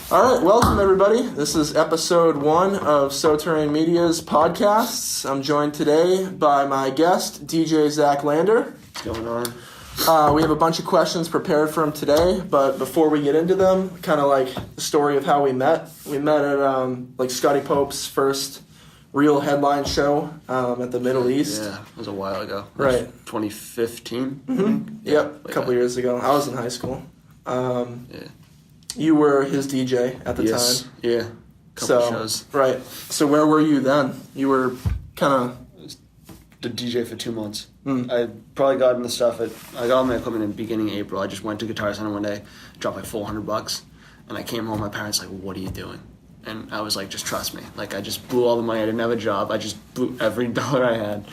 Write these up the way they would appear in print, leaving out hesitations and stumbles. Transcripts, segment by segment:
All right, welcome everybody. This is episode 1 of Souterrain Media's podcasts. I'm joined today by my guest, DJ Zack Lander. What's going on? We have a bunch of questions prepared for him today, but before we get into them, kind of like the story of how we met. We met at Scotty Pope's first real headline show at the Middle East. Yeah, it was a while ago. Right. 2015. Mm-hmm. Yep, a couple years ago. I was in high school. Yeah. You were his DJ at the time. Yeah, couple shows. Right. So where were you then? You were kind of the DJ for 2 months. I probably got into stuff I got all my equipment in beginning April. I just went to Guitar Center one day, dropped like $400, and I came home. My parents like, "What are you doing?" And I was like, "Just trust me." Like I just blew all the money. I didn't have a job. I just blew every dollar I had,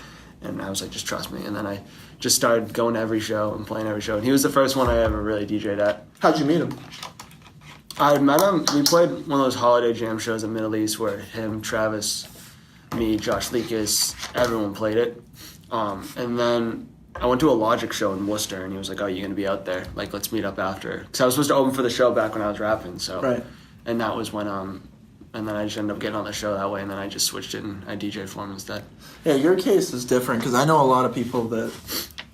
and I was like, "Just trust me." And then I just started going to every show and playing every show. And he was the first one I ever really DJ'd at. How'd you meet him? I met him. We played one of those holiday jam shows in Middle East where him, Travis, me, Josh Leakus, everyone played it. And then I went to a Logic show in Worcester, and he was like, "Oh, you're gonna be out there? Like, let's meet up after." Because I was supposed to open for the show back when I was rapping. So, right. And that was when and then I just ended up getting on the show that way, and then I just switched it and I DJ'd for him instead. Yeah, your case is different because I know a lot of people that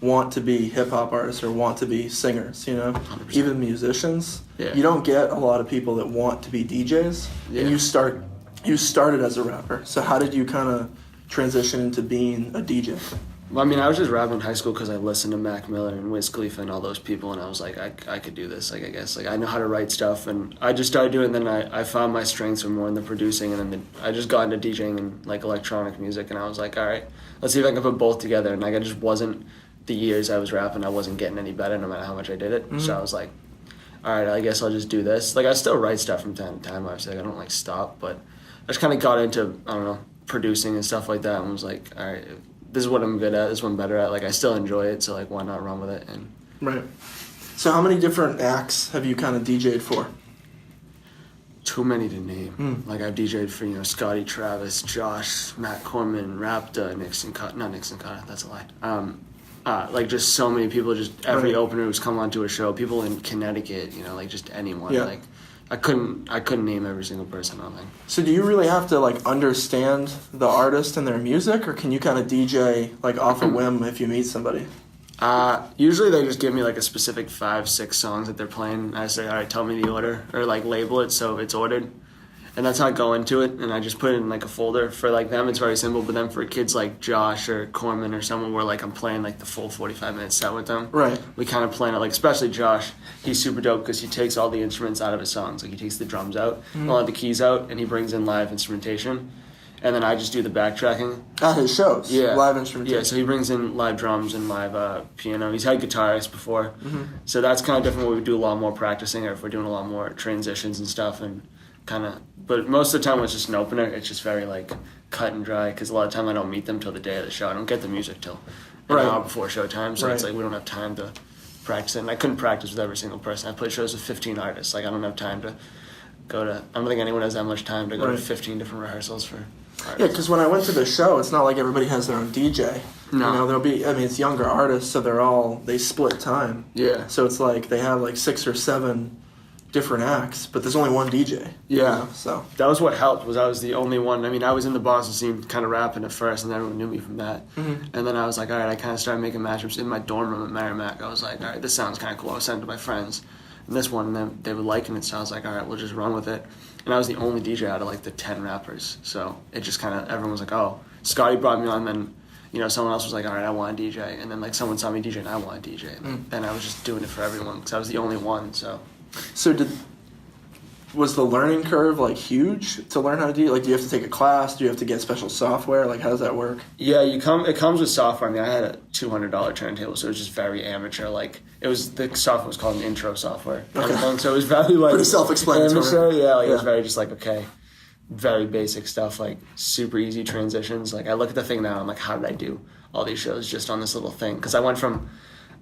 want to be hip-hop artists or want to be singers, 100%. Even musicians. Yeah. You don't get a lot of people that want to be DJs. Yeah. And you started as a rapper. So how did you kind of transition into being a DJ? Well, I mean, I was just rapping in high school because I listened to Mac Miller and Wiz Khalifa and all those people, and I was like, I could do this. Like, I guess, like, I know how to write stuff, and I just started doing it, and then I found my strengths were more in the producing, and then I just got into DJing and, like, electronic music, and I was like, all right, let's see if I can put both together, and, like, I just wasn't, the years I was rapping, I wasn't getting any better no matter how much I did it, so I was like, all right, I guess I'll just do this. Like, I still write stuff from time to time, obviously, like, I don't, like, stop, but I just kind of got into, I don't know, producing and stuff like that, and was like, all right, this is what I'm good at, this is what I'm better at. Like, I still enjoy it, so, like, why not run with it? And right. So how many different acts have you kind of DJ'd for? Too many to name. Like, I've DJ'd for, Scotty, Travis, Josh, Matt Corman, Rapta, Nixon Cutter. Not Nixon Cutter, that's a lie. Like, just so many people, just every opener who's come onto a show. People in Connecticut, like, just anyone. Yeah. Like, I couldn't name every single person, I don't think. So do you really have to, like, understand the artist and their music, or can you kind of DJ, like, off a whim if you meet somebody? Usually they just give me, like, a specific 5-6 songs that they're playing. I say, all right, tell me the order, or, like, label it so it's ordered. And that's how I go into it, and I just put it in, like, a folder. For, like, them, it's very simple, but then for kids like Josh or Corman or someone where, like, I'm playing, like, the full 45-minute set with them. Right. We kind of plan it, like, especially Josh. He's super dope because he takes all the instruments out of his songs. Like, he takes the drums out, a lot of the keys out, and he brings in live instrumentation. And then I just do the backtracking. At his shows? Yeah. Live instrumentation? Yeah, so he brings in live drums and live piano. He's had guitarists before. So that's kind of different where we do a lot more practicing, or if we're doing a lot more transitions and stuff, and kind of, but most of the time when it's just an opener, it's just very, like, cut and dry, because a lot of time I don't meet them till the day of the show. I don't get the music till an hour before showtime, so it's like we don't have time to practice it. And I couldn't practice with every single person. I play shows with 15 artists. Like, I don't have time to go to, I don't think anyone has that much time to go to 15 different rehearsals for artists. Yeah, because when I went to the show, it's not like everybody has their own DJ. No. There'll be, it's younger artists, so they split time. Yeah. So it's like they have like 6 or 7 different acts, but there's only one DJ. Yeah. So that was what helped, was I was the only one. I mean, I was in the Boston scene kind of rapping at first, and everyone knew me from that. And then I was like, all right, I kind of started making mashups in my dorm room at Merrimack. I was like, all right, this sounds kind of cool. I was sending it to my friends. And this one, and then they were liking it, so I was like, all right, we'll just run with it. And I was the only DJ out of, like, the 10 rappers. So it just kind of, everyone was like, oh. Scotty brought me on, and then, someone else was like, all right, I want to DJ. And then, like, someone saw me DJ, and I want to DJ. And then I was just doing it for everyone, because I was the only one, so. So was the learning curve, like, huge to learn how to do? Like, do you have to take a class? Do you have to get special software? Like, how does that work? Yeah, it comes with software. I mean, I had a $200 turntable, so it was just very amateur. Like, the software was called an intro software. Okay. So it was very, like, pretty self-explanatory. Amateur, yeah, it was very just like, okay, very basic stuff, like super easy transitions. Like, I look at the thing now, I'm like, how did I do all these shows just on this little thing? Because I went from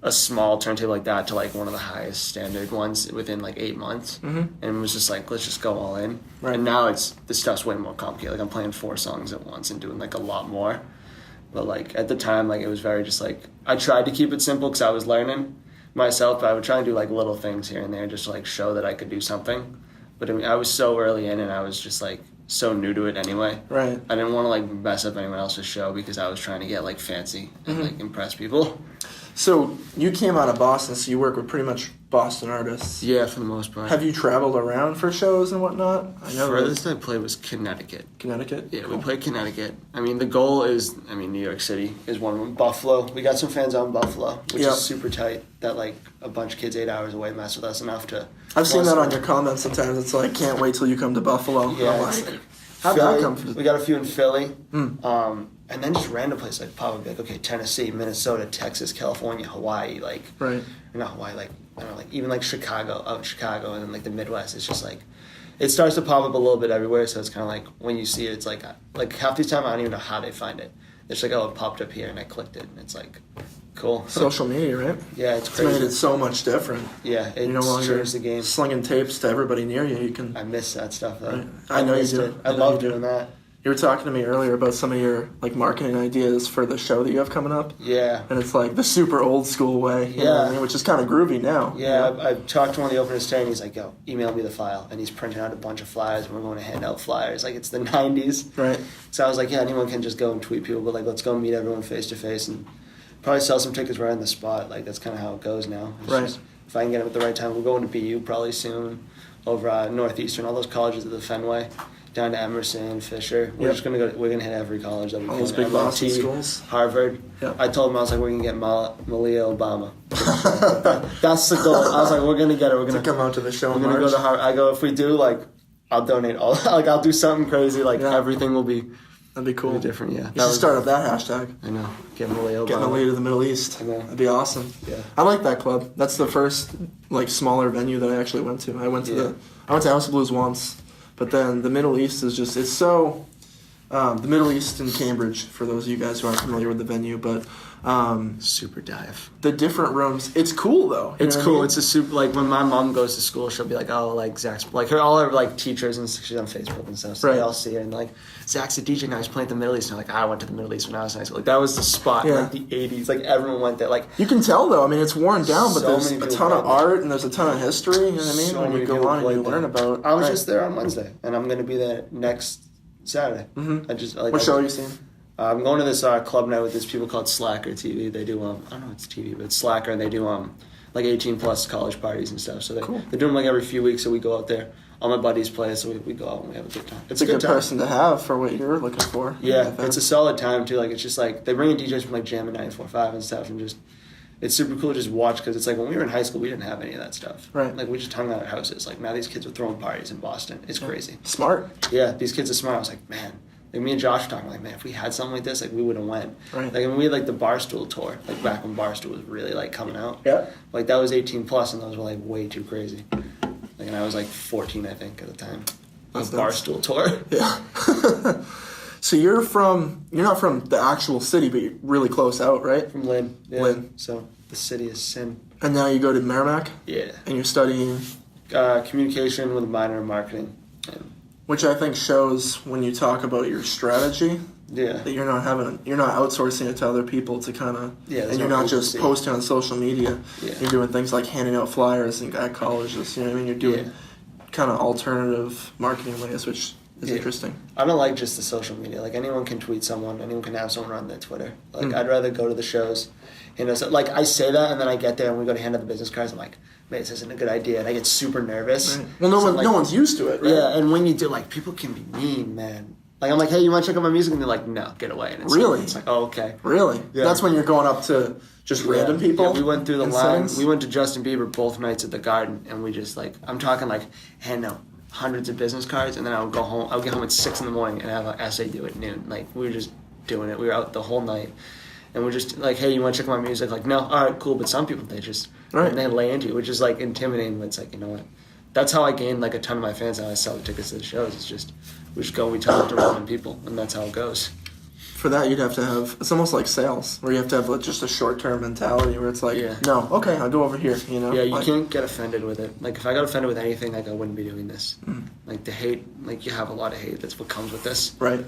a small turntable like that to, like, one of the highest standard ones within, like, 8 months. And it was just like, let's just go all in. Right. And now the stuff's way more complicated. Like, I'm playing 4 songs at once and doing, like, a lot more. But, like, at the time, like, it was very just, like, I tried to keep it simple because I was learning. myself, but I would try and do like little things here and there just to like show that I could do something. But I mean, I was so early in and I was just like so new to it anyway. Right. I didn't want to like mess up anyone else's show because I was trying to get like fancy and like impress people. So you came out of Boston, so you work with pretty much Boston artists. Yeah, for the most part. Have you traveled around for shows and whatnot? I know. Furthest I played was Connecticut. Connecticut? Yeah, Cool. we played Connecticut. I mean, the goal is, New York City is one of them. Buffalo. We got some fans out in Buffalo, which Yep. is super tight. That like a bunch of kids 8 hours away mess with us enough to. I've seen that on your comments sometimes. It's like, can't wait till you come to Buffalo. Yeah, I'm it's like, how'd that come from? We got a few in Philly. And then just random places like probably like, okay, Tennessee, Minnesota, Texas, California, Hawaii, like Right. or not Hawaii, like I don't know, like even like Chicago, out in Chicago, and then like the Midwest. It's just like it starts to pop up a little bit everywhere. So it's kind of like when you see it, it's like half the time I don't even know how they find it. It's like, oh, it popped up here and I clicked it, and it's like cool. Social media, right? Yeah, it's It's crazy. made it so much different. Yeah, You no it's longer changed the game. slinging tapes to everybody near you. You can. I miss that stuff though. Right. I know you missed do. it. I I know love you do. doing that. You were talking to me earlier about some of your like marketing ideas for the show that you have coming up, Yeah. and it's like the super old school way, you know what I Yeah. mean? Which is kind of groovy now. Yeah, I've talked to one of the openers today, and he's like, yo, email me the file. And he's printing out a bunch of flyers, and we're going to hand out flyers. Like, it's the 90s. Right. So I was like, yeah, anyone can just go and tweet people, but, like, let's go meet everyone face-to-face and probably sell some tickets right on the spot. Like, that's kind of how it goes now. It's Right. just, if I can get them at the right time, we're going to BU probably soon, over Northeastern, all those colleges at the Fenway, down to Emerson, Fisher. We're Yep. just going to we're going to hit every college that we All can. those big Boston schools. Harvard. Yep. I told him, I was like, we're going to get Malia Obama. That's the goal. I was like, we're going to get her. We're To going to come out to the show I'm in gonna March. go to Harvard. I go, if we do, like, I'll donate all. Like, I'll do something crazy. Like, Yeah. everything will be That'd be cool. different. Yeah, You should start up that hashtag. I know. Get Malia Obama. Getting away to the Middle East. I know. That'd be awesome. Yeah. I like that club. That's the first like smaller venue that I actually went to. I went to House of Blues once, but then the Middle East is just it's so. The Middle East in Cambridge, for those of you guys who aren't familiar with the venue, but Super dive. the different rooms, it's cool though. You It's know what I cool. mean? It's a super. Like when my mom goes to school, she'll be like, "Oh, like Zach's like all her like teachers and she's on Facebook and stuff. So Right. they all see her and like Zach's a DJ now. He's playing at the Middle East. And I'm like, I went to the Middle East when I was in high school. Like that was the spot. Yeah. In, like the '80s. Like everyone went there. Like You can tell though. I mean, it's worn down, but So there's many a people ton of played there. art and there's a ton of history. You know what I mean? So When many you go people on and you played there. learn about. I was right. just there on Wednesday, and I'm gonna be there next Saturday. Mhm. I just like. What I- show are you seeing? I'm going to this club night with these people called Slacker TV. They do I don't know if it's TV, but it's Slacker, and they do like 18 plus college parties and stuff. So Cool. they do them like every few weeks. So we go out there. All my buddies play, so we go out and we have a good time. It's a good person to have for what you're looking for. Yeah, it's a solid time too. Like it's just like they bring in DJs from like Jam and 94.5 and stuff, and just it's super cool to just watch because it's like when we were in high school, we didn't have any of that stuff. Right. Like we just hung out at houses. Like now these kids are throwing parties in Boston. It's crazy. Smart. Yeah, these kids are smart. I was like, man. Like me and Josh were talking, like, man, if we had something like this, like we would have went. Right. Like, and we had like the Barstool tour, like back when Barstool was really like coming out. Yeah. Like that was 18 plus, and those were like way too crazy. Like, and I was like 14, I think, at the time. That's The nuts. Barstool tour. Yeah. So you're not from the actual city, but you're really close out, right? From Lynn. Yeah. Lynn. So the city is sin. And now you go to Merrimack Yeah. and you're studying, Communication with a minor in marketing. And, which I think shows when you talk about your strategy yeah. that you're not outsourcing it to other people to kind of, Yeah, there's and you're no not just agency. posting on social media. Yeah. You're doing things like handing out flyers at colleges. You know what I mean? You're doing Yeah. kind of alternative marketing ways, which is Yeah. interesting. I don't like just the social media. Like anyone can tweet someone, anyone can have someone run their Twitter. Like Mm. I'd rather go to the shows. You know, so, like I say that, and then I get there and we go to hand out the business cards. I'm like, man, this isn't a good idea, and I get super nervous. Right. Well, So, like, no one's used to it, right? Yeah, and when you do, like, people can be mean, man. Like I'm like, hey, you want to check out my music? And they're like, no, get away. And it's Really? It's like, oh, okay. Really? Yeah. That's when you're going up to just random people? Yeah, we went through the in line. settings? We went to Justin Bieber both nights at the Garden, and we just like, I'm talking like hand out hundreds of business cards, and then I would go home. I would get home at 6 a.m. and have an essay due at noon. Like we were just doing it. We were out the whole night, and we're just like, hey, you want to check out my music? Like, no, all right, cool. But some people they just Right. and they lay into you, which is like intimidating. But it's like, you know what? That's how I gained like a ton of my fans, and I sell the tickets to the shows. It's just we just go, we talk to random people, and that's how it goes. For that, you'd have to have, it's almost like sales, where you have to have like, just a short-term mentality where it's like, Yeah. no, okay, I'll go over here, you know? Yeah, you Like, can't get offended with it. Like, if I got offended with anything, like, I wouldn't be doing this. Like, the hate, like, you have a lot of hate. That's what comes with this. Right.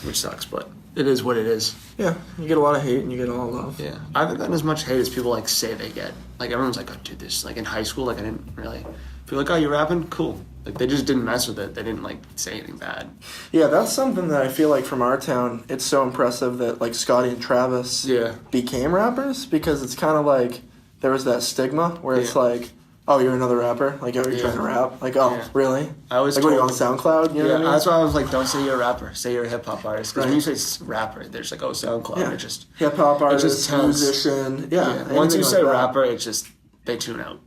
which sucks, but it is what it is. Yeah, you get a lot of hate and you get a lot of love. Yeah, I haven't gotten as much hate as people like say they get. Like everyone's like, oh, dude, this like in high school, like I didn't really. People like, oh, you rapping? Cool. Like they just didn't mess with it. They didn't like say anything bad. Yeah, that's something that I feel like from our town, it's so impressive that like Scotty and Travis became rappers, because it's kind of like there was that stigma where it's like, oh, you're another rapper? Like, oh, you're trying to rap? Like, oh, really? I always like, what are you on SoundCloud? You know what I mean? That's why I was like, don't say you're a rapper. Say you're a hip-hop artist. Because when you say rapper, they're just like, oh, SoundCloud. Yeah. It just hip-hop artist, it just musician. Yeah. Once you like say that, rapper, it's just, they tune out.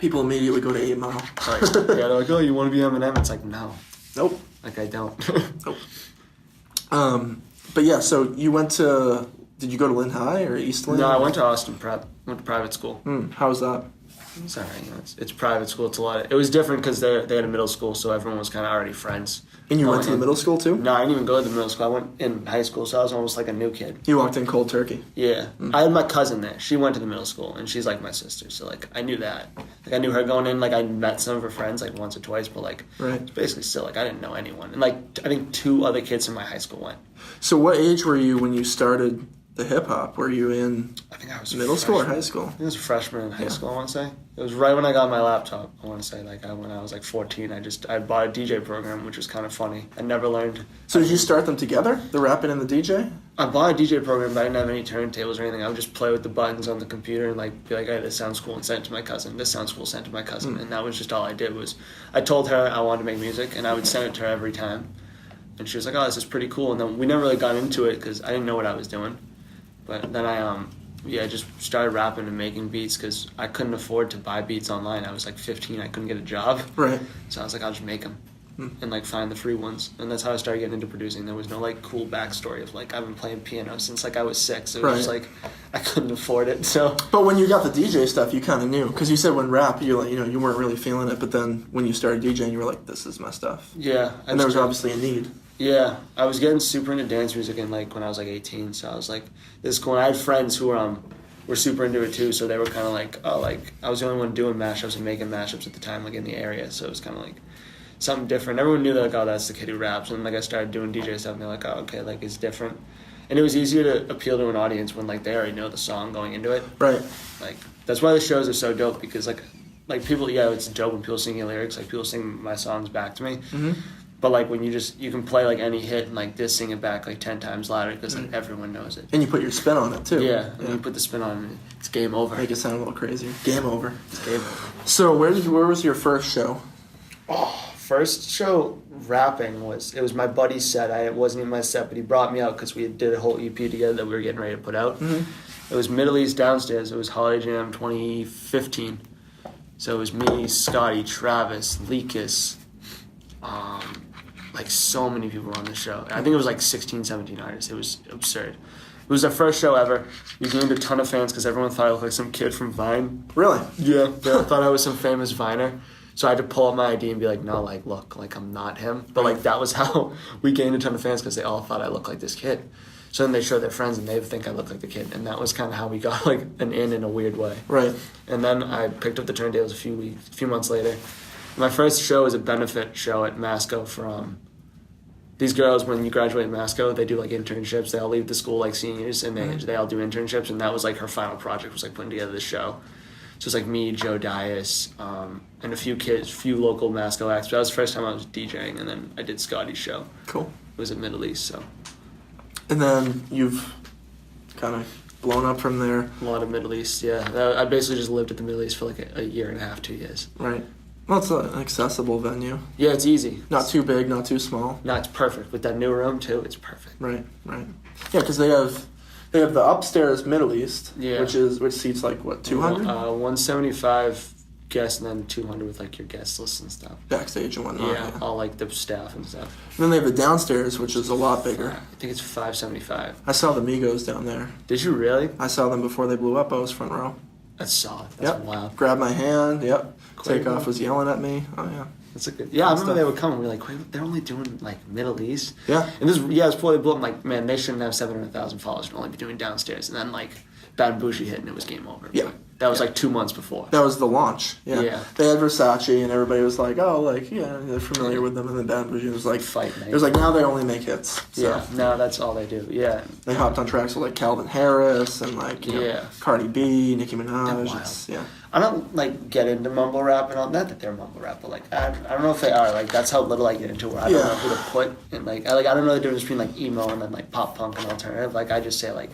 people immediately go to 8 Mile. Like, they're like, oh, you want to be Eminem? It's like, no. Nope. Like, I don't. Nope. But yeah, so you went to, did you go to Lynn High or East Lynn? No, I went to Austin Prep. Went to private school. How was that? It's all right. It's private school. It's a lot. It was different because they had a middle school, so everyone was kind of already friends. And you went to the middle school too? No, I didn't even go to the middle school. I went in high school, so I was almost like a new kid. You walked in cold turkey? Yeah. I had my cousin there. She went to the middle school, and she's like my sister, so like I knew that. Like I knew her going in. Like I met some of her friends like once or twice, but like it's basically still like I didn't know anyone. And like I think 2 other kids in my high school went. So what age were you when you started the hip hop? Were you in I think I was middle school or high school? I think I was a freshman in high school, I want to say. It was right when I got my laptop, I want to say. Like when I was like 14, I bought a DJ program, which was kind of funny. I never learned. So did you start them together, the rapping and the DJ? I bought a DJ program, but I didn't have any turntables or anything. I would just play with the buttons on the computer and like be like, hey, this sounds cool, and send it to my cousin. This sounds cool, send it to my cousin. And that was just all I did. Was I told her I wanted to make music, and I would send it to her every time. And she was like, oh, this is pretty cool. And then we never really got into it because I didn't know what I was doing. But then I just started rapping and making beats because I couldn't afford to buy beats online. I was like 15, I couldn't get a job. Right. So I was like, I'll just make them and like find the free ones. And that's how I started getting into producing. There was no like cool backstory of like I've been playing piano since like I was 6. It was just like I couldn't afford it. So. But when you got the DJ stuff, you kind of knew, because you said when rap, you like you weren't really feeling it. But then when you started DJing, you were like, this is my stuff. Yeah. And there was obviously a need. Yeah, I was getting super into dance music and like when I was like 18, so I was like, this is cool. And I had friends who were super into it too, so they were kind of like, oh, like I was the only one doing mashups and making mashups at the time, like in the area, so it was kind of like something different. Everyone knew that like, oh, that's the kid who raps, and like I started doing DJ stuff, and they're like, oh, okay, like it's different, and it was easier to appeal to an audience when like they already know the song going into it. Right. Like that's why the shows are so dope, because like people, it's dope when people sing your lyrics, like people sing my songs back to me. Mm-hmm. But like when you can play like any hit and like just sing it back like 10 times louder because like everyone knows it. And you put your spin on it too. Yeah, and you put the spin on it, it's game over. Make it sound a little crazier. Game over. It's game over. So where was your first show? Oh, first show rapping was my buddy's set. It wasn't even my set, but he brought me out because we did a whole EP together that we were getting ready to put out. Mm-hmm. It was Middle East Downstairs. It was Holiday Jam 2015. So it was me, Scotty, Travis, Leakus, like so many people were on the show. I think it was like 16, 17 artists. It was absurd. It was our first show ever. We gained a ton of fans because everyone thought I looked like some kid from Vine. Really? Yeah. They thought I was some famous Viner. So I had to pull up my ID and be like, no, like, look, like I'm not him. But like that was how we gained a ton of fans, because they all thought I looked like this kid. So then they show their friends and they think I look like the kid. And that was kind of how we got like an in a weird way. Right. And then I picked up the turntables a few months later. My first show was a benefit show at Masco for these girls. When you graduate Masco, they do like internships. They all leave the school like seniors, and they all do internships. And that was like her final project, was like putting together this show. So it's like me, Joe Dias, and a few local Masco acts. But that was the first time I was DJing, and then I did Scotty's show. Cool. It was at Middle East, so. And then you've kind of blown up from there. A lot of Middle East, yeah. I basically just lived at the Middle East for like a year and a half, 2 years. Right. Well, it's an accessible venue. Yeah, it's easy. Not too big, not too small. No, it's perfect. With that new room, too, it's perfect. Right. Yeah, because they have the upstairs Middle East, which seats like, what, 200? 175 guests, and then 200 with like your guest list and stuff. Backstage and whatnot. Yeah, all like the staff and stuff. And then they have the downstairs, which is a lot bigger. I think it's 575. I saw the Migos down there. Did you really? I saw them before they blew up. I was front row. That's solid. That's wild. Grabbed my hand. Yep. Takeoff was yelling at me. Oh yeah. That's a good. Yeah, I remember they would come and we were like, wait, they're only doing like Middle East. Yeah. And this, it's before they blew up. I'm like, man, they shouldn't have 700,000 followers and only be doing downstairs. And then like Bad and Bougie hit and it was game over. Yeah. But That was like 2 months before. That was the launch. Yeah. Yeah. They had Versace, and everybody was like, "Oh, like yeah, they're familiar with them." And then Bad Bougie was like, Fight It was like now they only make hits. So Yeah. Now that's all they do. Yeah. they hopped on tracks with like Calvin Harris and like you know, Cardi B, Nicki Minaj. Wild. Yeah. I don't like get into mumble rap and all. Not that they're mumble rap, but like I don't know if they are. Like that's how little I get into it. I don't know who to put. And like I don't know the difference between like emo and then like pop punk and alternative. Like I just say like.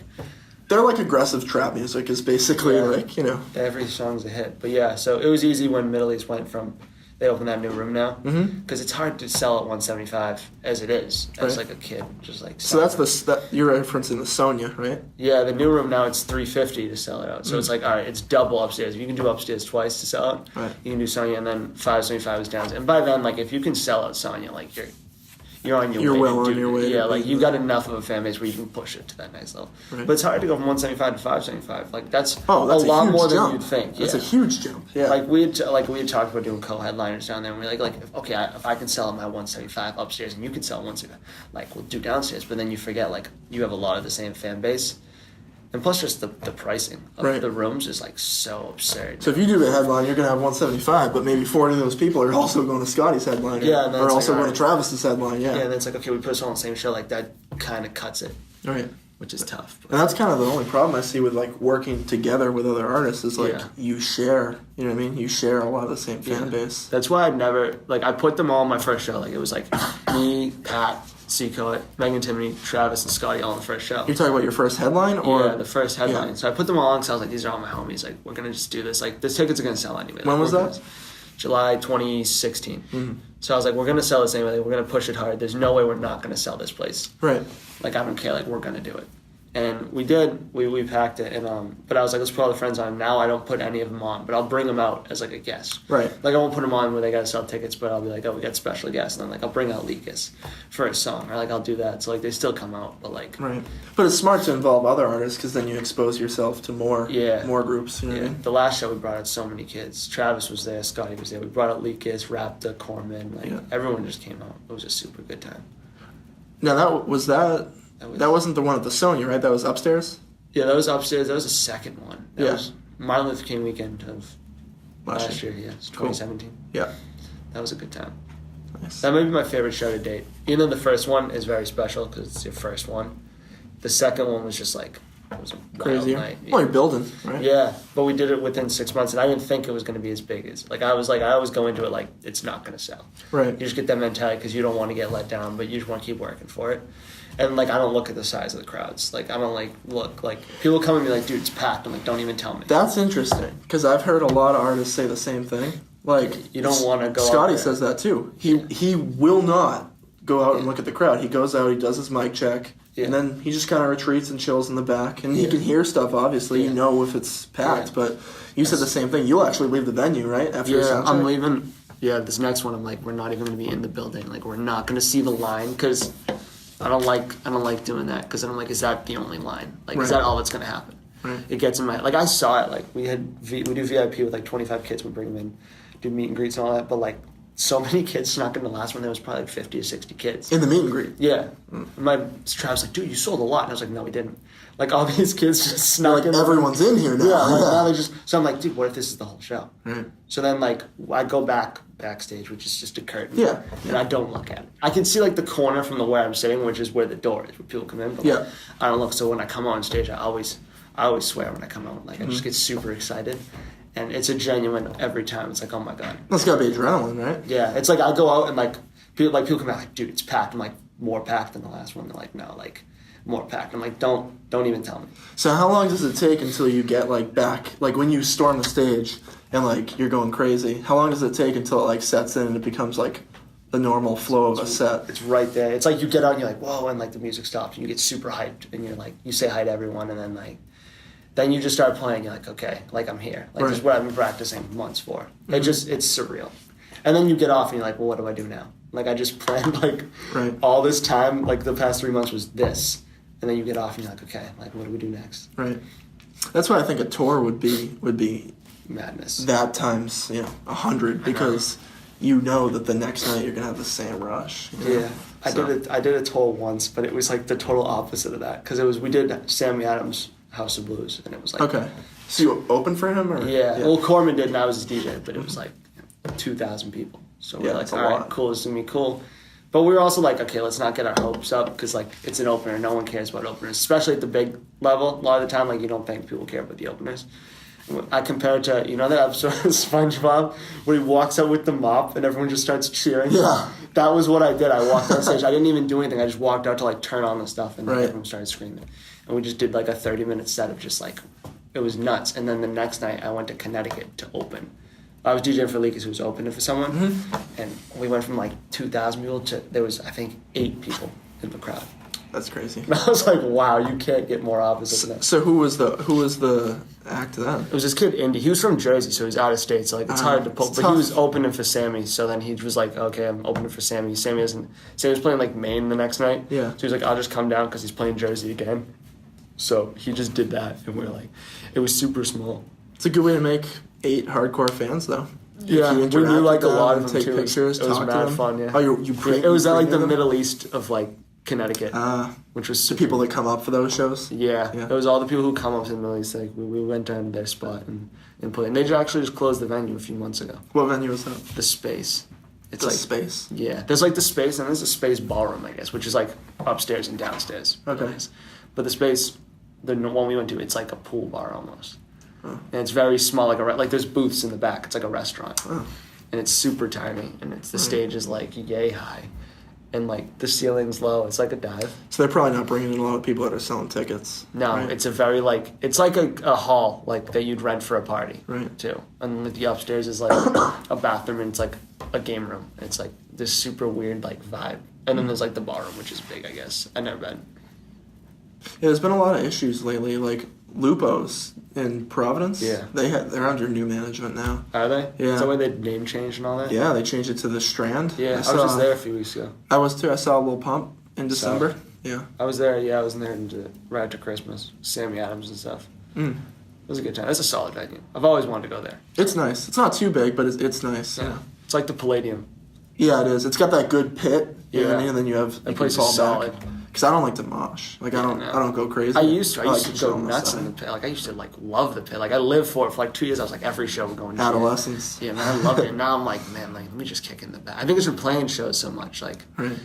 They're like aggressive trap music is basically like, you know. Every song's a hit. But yeah, so it was easy when Middle East went from, they opened that new room now. Because it's hard to sell at 175 as it is, as like a kid. Just like. So that's you're referencing the Sonia, right? Yeah, the new room now it's 350 to sell it out. So it's like, all right, it's double upstairs. If you can do upstairs twice to sell out, you can do Sonia and then 575 is down. And by then, like if you can sell out Sonia, like you're on your way. You're well on your way. Yeah, like you got enough of a fan base where you can push it to that next level. Right. But it's hard to go from 175 to 575. Like that's a lot more than you'd think. That's a huge jump. Yeah. Like we had talked about doing co-headliners down there, and we're like if I can sell at my 175 upstairs and you can sell 175, like we'll do downstairs. But then you forget like you have a lot of the same fan base. And plus, just the pricing of the rooms is like so absurd. So if you do a headline, you're gonna have 175, but maybe 40 of those people are also going to Scotty's headline, or also going to Travis's headline. Yeah, and then it's like okay, we put us all on the same show. Like that kind of cuts it, right? Which is tough. But. And that's kind of the only problem I see with like working together with other artists is like you share. You know what I mean? You share a lot of the same fan base. That's why I'd never like I put them all on my first show. Like it was like me, Pat. Seacoat, Megan Timoney, Travis, and Scotty all on the first show. You're talking about your first headline? Or? Yeah, the first headline. Yeah. So I put them all on because I was like, these are all my homies. Like, we're going to just do this. Like, this tickets are going to sell anyway. When was that? July 2016. So I was like, we're going to sell this anyway. We're going to push it hard. There's no way we're not going to sell this place. Right. Like, I don't care. Like, we're going to do it. And we did. We packed it. And but I was like, let's put all the friends on. Now I don't put any of them on, but I'll bring them out as like a guest. Right. Like I won't put them on where they got to sell tickets, but I'll be like, oh, we got special guests, and then like I'll bring out Leakus for a song, or like I'll do that. So like they still come out, but like. Right. But it's smart to involve other artists because then you expose yourself to more groups. You know what I mean? The last show we brought out so many kids. Travis was there, Scotty was there. We brought out Leakus, Rapta, Corman. Like everyone just came out. It was a super good time. Now that wasn't the one at the Sonia, right? That was upstairs? Yeah, that was upstairs. That was the second one. That was Martin Luther King weekend of last year. Yeah, 2017. Cool. Yeah. That was a good time. Nice. That may be my favorite show to date. Even though the first one is very special because it's your first one. The second one was just like, it was a wild night. Well, you're building, right? Yeah, but we did it within 6 months, and I didn't think it was going to be as big as. Like, I always go into it like, it's not going to sell. Right. You just get that mentality because you don't want to get let down, but you just want to keep working for it. And, like, I don't look at the size of the crowds. Like, I don't, like, look. Like, people come at me like, dude, it's packed. I'm like, don't even tell me. That's interesting, because I've heard a lot of artists say the same thing. Like, you don't want to go Scotty says that, too. He will not go out and look at the crowd. He goes out, he does his mic check, and then he just kind of retreats and chills in the back. And he can hear stuff, obviously. You know if it's packed. But you said the same thing. You'll actually leave the venue, right? After your sound check? I'm leaving. Yeah, this next one, I'm like, we're not even going to be in the building. Like, we're not going to see the line, because I don't like doing that, because then I'm like, is that the only line? Like, is that all that's going to happen? Right. It gets in my, like, I saw it. Like, we do VIP with like 25 kids. We bring them in, do meet and greets and all that. But like, so many kids snuck in the last one. There was probably like 50 or 60 kids in the meet and greet. Yeah, my Travis was like, dude, you sold a lot. And I was like, no, we didn't. Like, all these kids just snuck in. Everyone's in here now. Yeah, like, now they just. So I'm like, dude, what if this is the whole show? Right. So then, like, I go backstage, which is just a curtain. Yeah. And I don't look at it. I can see like the corner from where I'm sitting, which is where the door is, where people come in. But like, I don't look. So when I come on stage, I always swear when I come out. Like, I just get super excited. And it's a genuine every time. It's like, oh my god. That's gotta be adrenaline, right? Yeah. It's like I go out and like people come out like, dude, it's packed. I'm like, more packed than the last one. They're like, no, like more packed. I'm like, don't even tell me. So how long does it take until you get like back, like when you storm the stage and like you're going crazy? How long does it take until it like sets in and it becomes like the normal flow of a set? It's right there. It's like you get out and you're like, whoa, and like the music stops and you get super hyped and you're like, you say hi to everyone, and then like. Then you just start playing. You're like, okay, like I'm here. Like this is what I've been practicing months for. It's surreal. And then you get off and you're like, well, what do I do now? Like I just planned like all this time. Like the past 3 months was this, and then you get off and you're like, okay, like what do we do next? Right. That's why I think a tour would be madness. That times 100 because you know that the next night you're gonna have the same rush. You know? Yeah. I did a tour once, but it was like the total opposite of that because we did Sammy Adams. House of Blues, and it was like Okay. So you opened for him, or yeah. Well, Corman did, and I was his DJ, but it was like 2,000 people. So we're like, all right, cool, this is gonna be cool. But we were also like, okay, let's not get our hopes up because like it's an opener. No one cares about openers, especially at the big level. A lot of the time, like you don't think people care about the openers. I compare it to, you know, that episode of SpongeBob where he walks out with the mop and everyone just starts cheering. Yeah. That was what I did. I walked on stage. I didn't even do anything. I just walked out to like turn on the stuff and then everyone started screaming. And we just did like a 30-minute set of just like, it was nuts. And then the next night I went to Connecticut to open. I was DJing for Leakers, who was opening for someone, and we went from like 2,000 people to there was I think 8 people in the crowd. That's crazy. And I was like, wow, you can't get more opposite than that. So who was the act then? It was this kid Indy. He was from Jersey, so he was out of state. So like it's hard to pull. But he was opening for Sammy. So then he was like, okay, I'm opening for Sammy. Sammy was playing like Maine the next night. Yeah. So he was like, I'll just come down because he's playing Jersey again. So he just did that, and we're like, it was super small. It's a good way to make 8 hardcore fans, though. Yeah, we knew like a lot of them take too. pictures, it was talk mad to them. fun. Yeah. Oh, It was at like the Middle East of like Connecticut, which was the super, people that come up for those shows. Yeah, it was all the people who come up to the Middle East. Like we went down to their spot and played. And they actually just closed the venue a few months ago. What venue was that? The Space. It's the like Space. Yeah, there's like the Space and there's a Space ballroom, I guess, which is like upstairs and downstairs. Okay. But the Space, the one we went to, it's like a pool bar almost. And it's very small, like there's booths in the back. It's like a restaurant. And it's super tiny, and the stage is like yay high, and like the ceiling's low. It's like a dive. So they're probably not bringing in a lot of people that are selling tickets. No, right? it's a very like it's like a hall like that you'd rent for a party. Right. Too, and the upstairs is like a bathroom, and it's like a game room. It's like this super weird like vibe, and then there's like the ballroom, which is big, I guess. I've never been. Yeah, there's been a lot of issues lately, like Lupo's in Providence. Yeah. They're under new management now. Are they? Yeah. Is that why they name changed and all that? Yeah, they changed it to the Strand. Yeah, I was just there a few weeks ago. I was too. I saw Lil Pump in December. Yeah. I was there. Yeah, I was in there right after Christmas. Sammy Adams and stuff. It was a good time. That's a solid venue. I've always wanted to go there. It's nice. It's not too big, but it's nice. Yeah. It's like the Palladium. Yeah, it is. It's got that good pit. You know what I mean? And then you have that place is solid. Because I don't like to mosh. Like I don't go crazy. I used to go chill nuts in the pit. Like I used to like love the pit. Like I lived for it for like 2 years. I was like every show we're going to. Adolescence. Yeah, man, I loved it. Now I'm like, man, like let me just kick in the back. I think it's from playing shows so much, like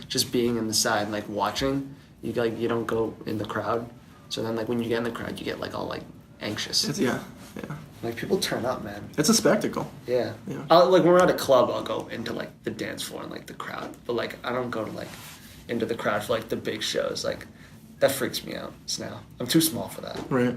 just being in the side and like watching. You don't go in the crowd. So then like when you get in the crowd, you get like all like anxious. Yeah. Like people turn up, man. It's a spectacle. Yeah. Like when we're at a club, I'll go into like the dance floor and like the crowd. But like I don't go to like into the crowd for like the big shows. Like that freaks me out. Now I'm too small for that. Right.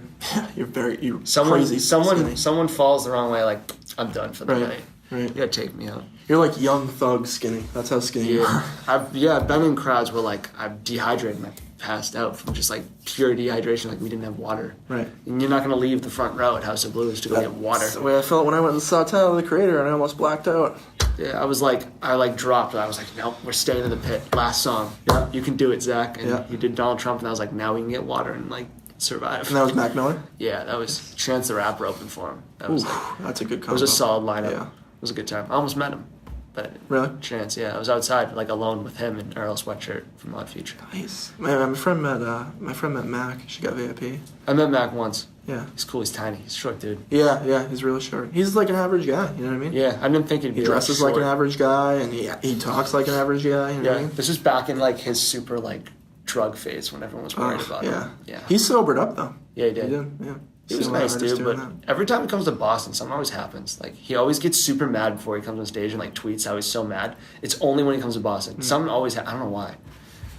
You're crazy. Someone falls the wrong way. Like I'm done for the night. Right. You gotta take me out. You're like young thug skinny. That's how skinny you are. I've been in crowds where like I'm dehydrated and I passed out from just like pure dehydration. Like we didn't have water. Right. And you're not gonna leave the front row at House of Blues to go get water. That's the way I felt when I went to saw Tyler the Creator and I almost blacked out. Yeah, I dropped. I was like, no, we're staying in the pit. Last song. Yeah. You can do it, Zach. And you did Donald Trump, and I was like, now we can get water and like survive. And that was Mac Miller? Yeah, that was Chance the Rapper open for him. That was that's a good combo. It was a solid lineup. Yeah. It was a good time. I almost met him. But really? Chance, yeah. I was outside, like alone with him and Earl Sweatshirt from Odd Future. Nice. My friend met Mac. She got VIP. I met Mac once. Yeah. He's cool. He's tiny. He's a short dude. Yeah. He's really short. He's like an average guy. You know what I mean? Yeah. I didn't think he'd be. He dresses like an average guy, and he talks like an average guy. You know what I mean? This is back in like his super like drug phase when everyone was worried about him. Yeah. He sobered up though. Yeah, he did. He did. Yeah. He was a nice dude, but every time he comes to Boston, something always happens. Like, he always gets super mad before he comes on stage and, like, tweets how he's so mad. It's only when he comes to Boston. Something always I don't know why.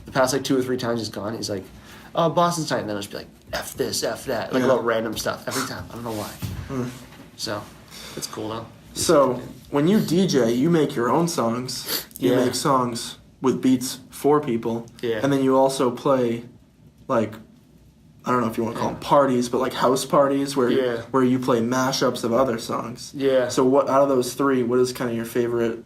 The past, like, 2 or 3 times he's gone, he's like, oh, Boston's tonight. And then he'll just be like, F this, F that. Like, about random stuff every time. I don't know why. So, it's cool, though. So, when you DJ, you make your own songs. You make songs with beats for people. Yeah. And then you also play, like, I don't know if you want to call them parties, but like house parties where you play mashups of other songs. Yeah. So what out of those 3, what is kind of your favorite?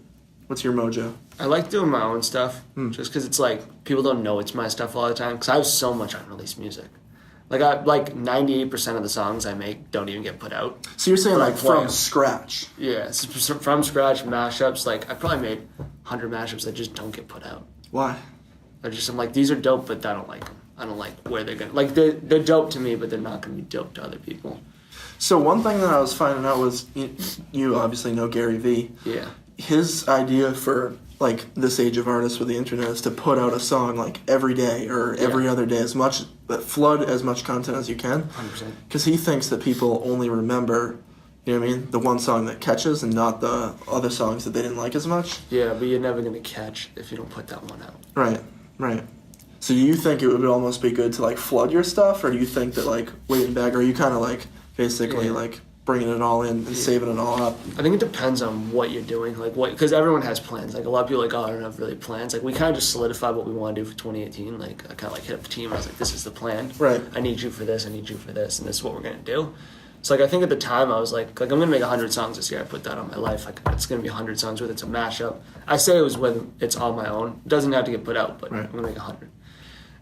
What's your mojo? I like doing my own stuff just because it's like people don't know it's my stuff all the time because I have so much unreleased music. Like 98% of the songs I make don't even get put out. So you're saying like from scratch? Yeah, from scratch mashups. Like I probably made 100 mashups that just don't get put out. Why? I'm like, these are dope, but I don't like them. I don't like where they're gonna like they're dope to me, but they're not gonna be dope to other people. So one thing that I was finding out was you obviously know Gary Vee. Yeah. His idea for like this age of artists with the internet is to put out a song like every day or every other day, flood as much content as you can. 100%. Because he thinks that people only remember, you know what I mean, the one song that catches and not the other songs that they didn't like as much. Yeah, but you're never gonna catch if you don't put that one out. Right. So do you think it would almost be good to like flood your stuff, or do you think that like waiting back, or are you kind of like basically like bringing it all in and saving it all up? I think it depends on what you're doing, like what, because everyone has plans. Like a lot of people are like, oh, I don't have really plans. Like we kind of just solidified what we want to do for 2018. Like I kind of like hit up the team. I was like, this is the plan. Right. I need you for this. I need you for this, and this is what we're gonna do. So like I think at the time I was like I'm gonna make 100 songs this year. I put that on my life. Like it's gonna be 100 songs with it's a mashup. I say it was when it's on my own. It doesn't have to get put out, but I'm gonna make 100.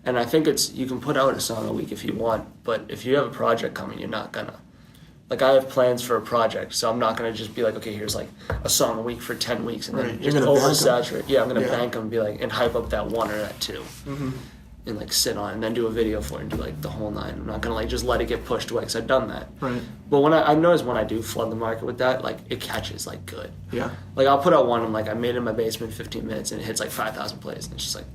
And I think you can put out a song a week if you want, but if you have a project coming, you're not gonna. Like I have plans for a project, so I'm not gonna just be like, okay, here's like a song a week for 10 weeks and then just oversaturate. Yeah, I'm gonna bank them and be like, and hype up that one or that two, and like sit on it and then do a video for it and do like the whole 9. I'm not gonna like just let it get pushed away because I've done that. Right. But when I noticed when I do flood the market with that, like it catches like good. Yeah. Like I'll put out one, I'm like I made it in my basement in 15 minutes and it hits like 5,000 plays and it's just like.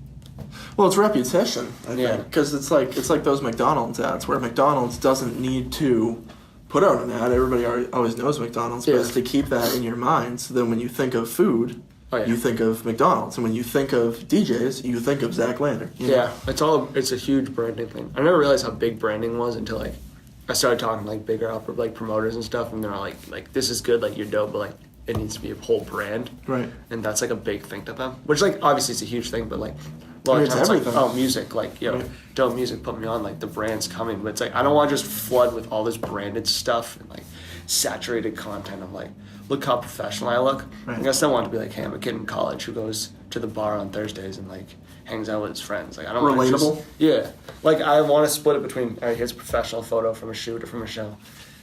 Well, it's reputation, I think, because it's like those McDonald's ads where McDonald's doesn't need to put out an ad. Everybody always knows McDonald's, but it's to keep that in your mind. So then when you think of food, you think of McDonald's, and when you think of DJs, you think of Zack Lander. You know? It's a huge branding thing. I never realized how big branding was until like I started talking to like bigger like promoters and stuff, and they're like this is good, like you're dope, but like it needs to be a whole brand, right? And that's like a big thing to them, which like obviously it's a huge thing, but like. A lot of times, like, oh, music, like, dope music, put me on, like, the brand's coming. But it's like, I don't want to just flood with all this branded stuff and, like, saturated content of, like, look how professional I look. Right. Like, I still want to be like, hey, I'm a kid in college who goes to the bar on Thursdays and, like, hangs out with his friends. Like, I don't want to relatable? Yeah. Like, I want to split it between, all right, here's a professional photo from a shoot or from a show.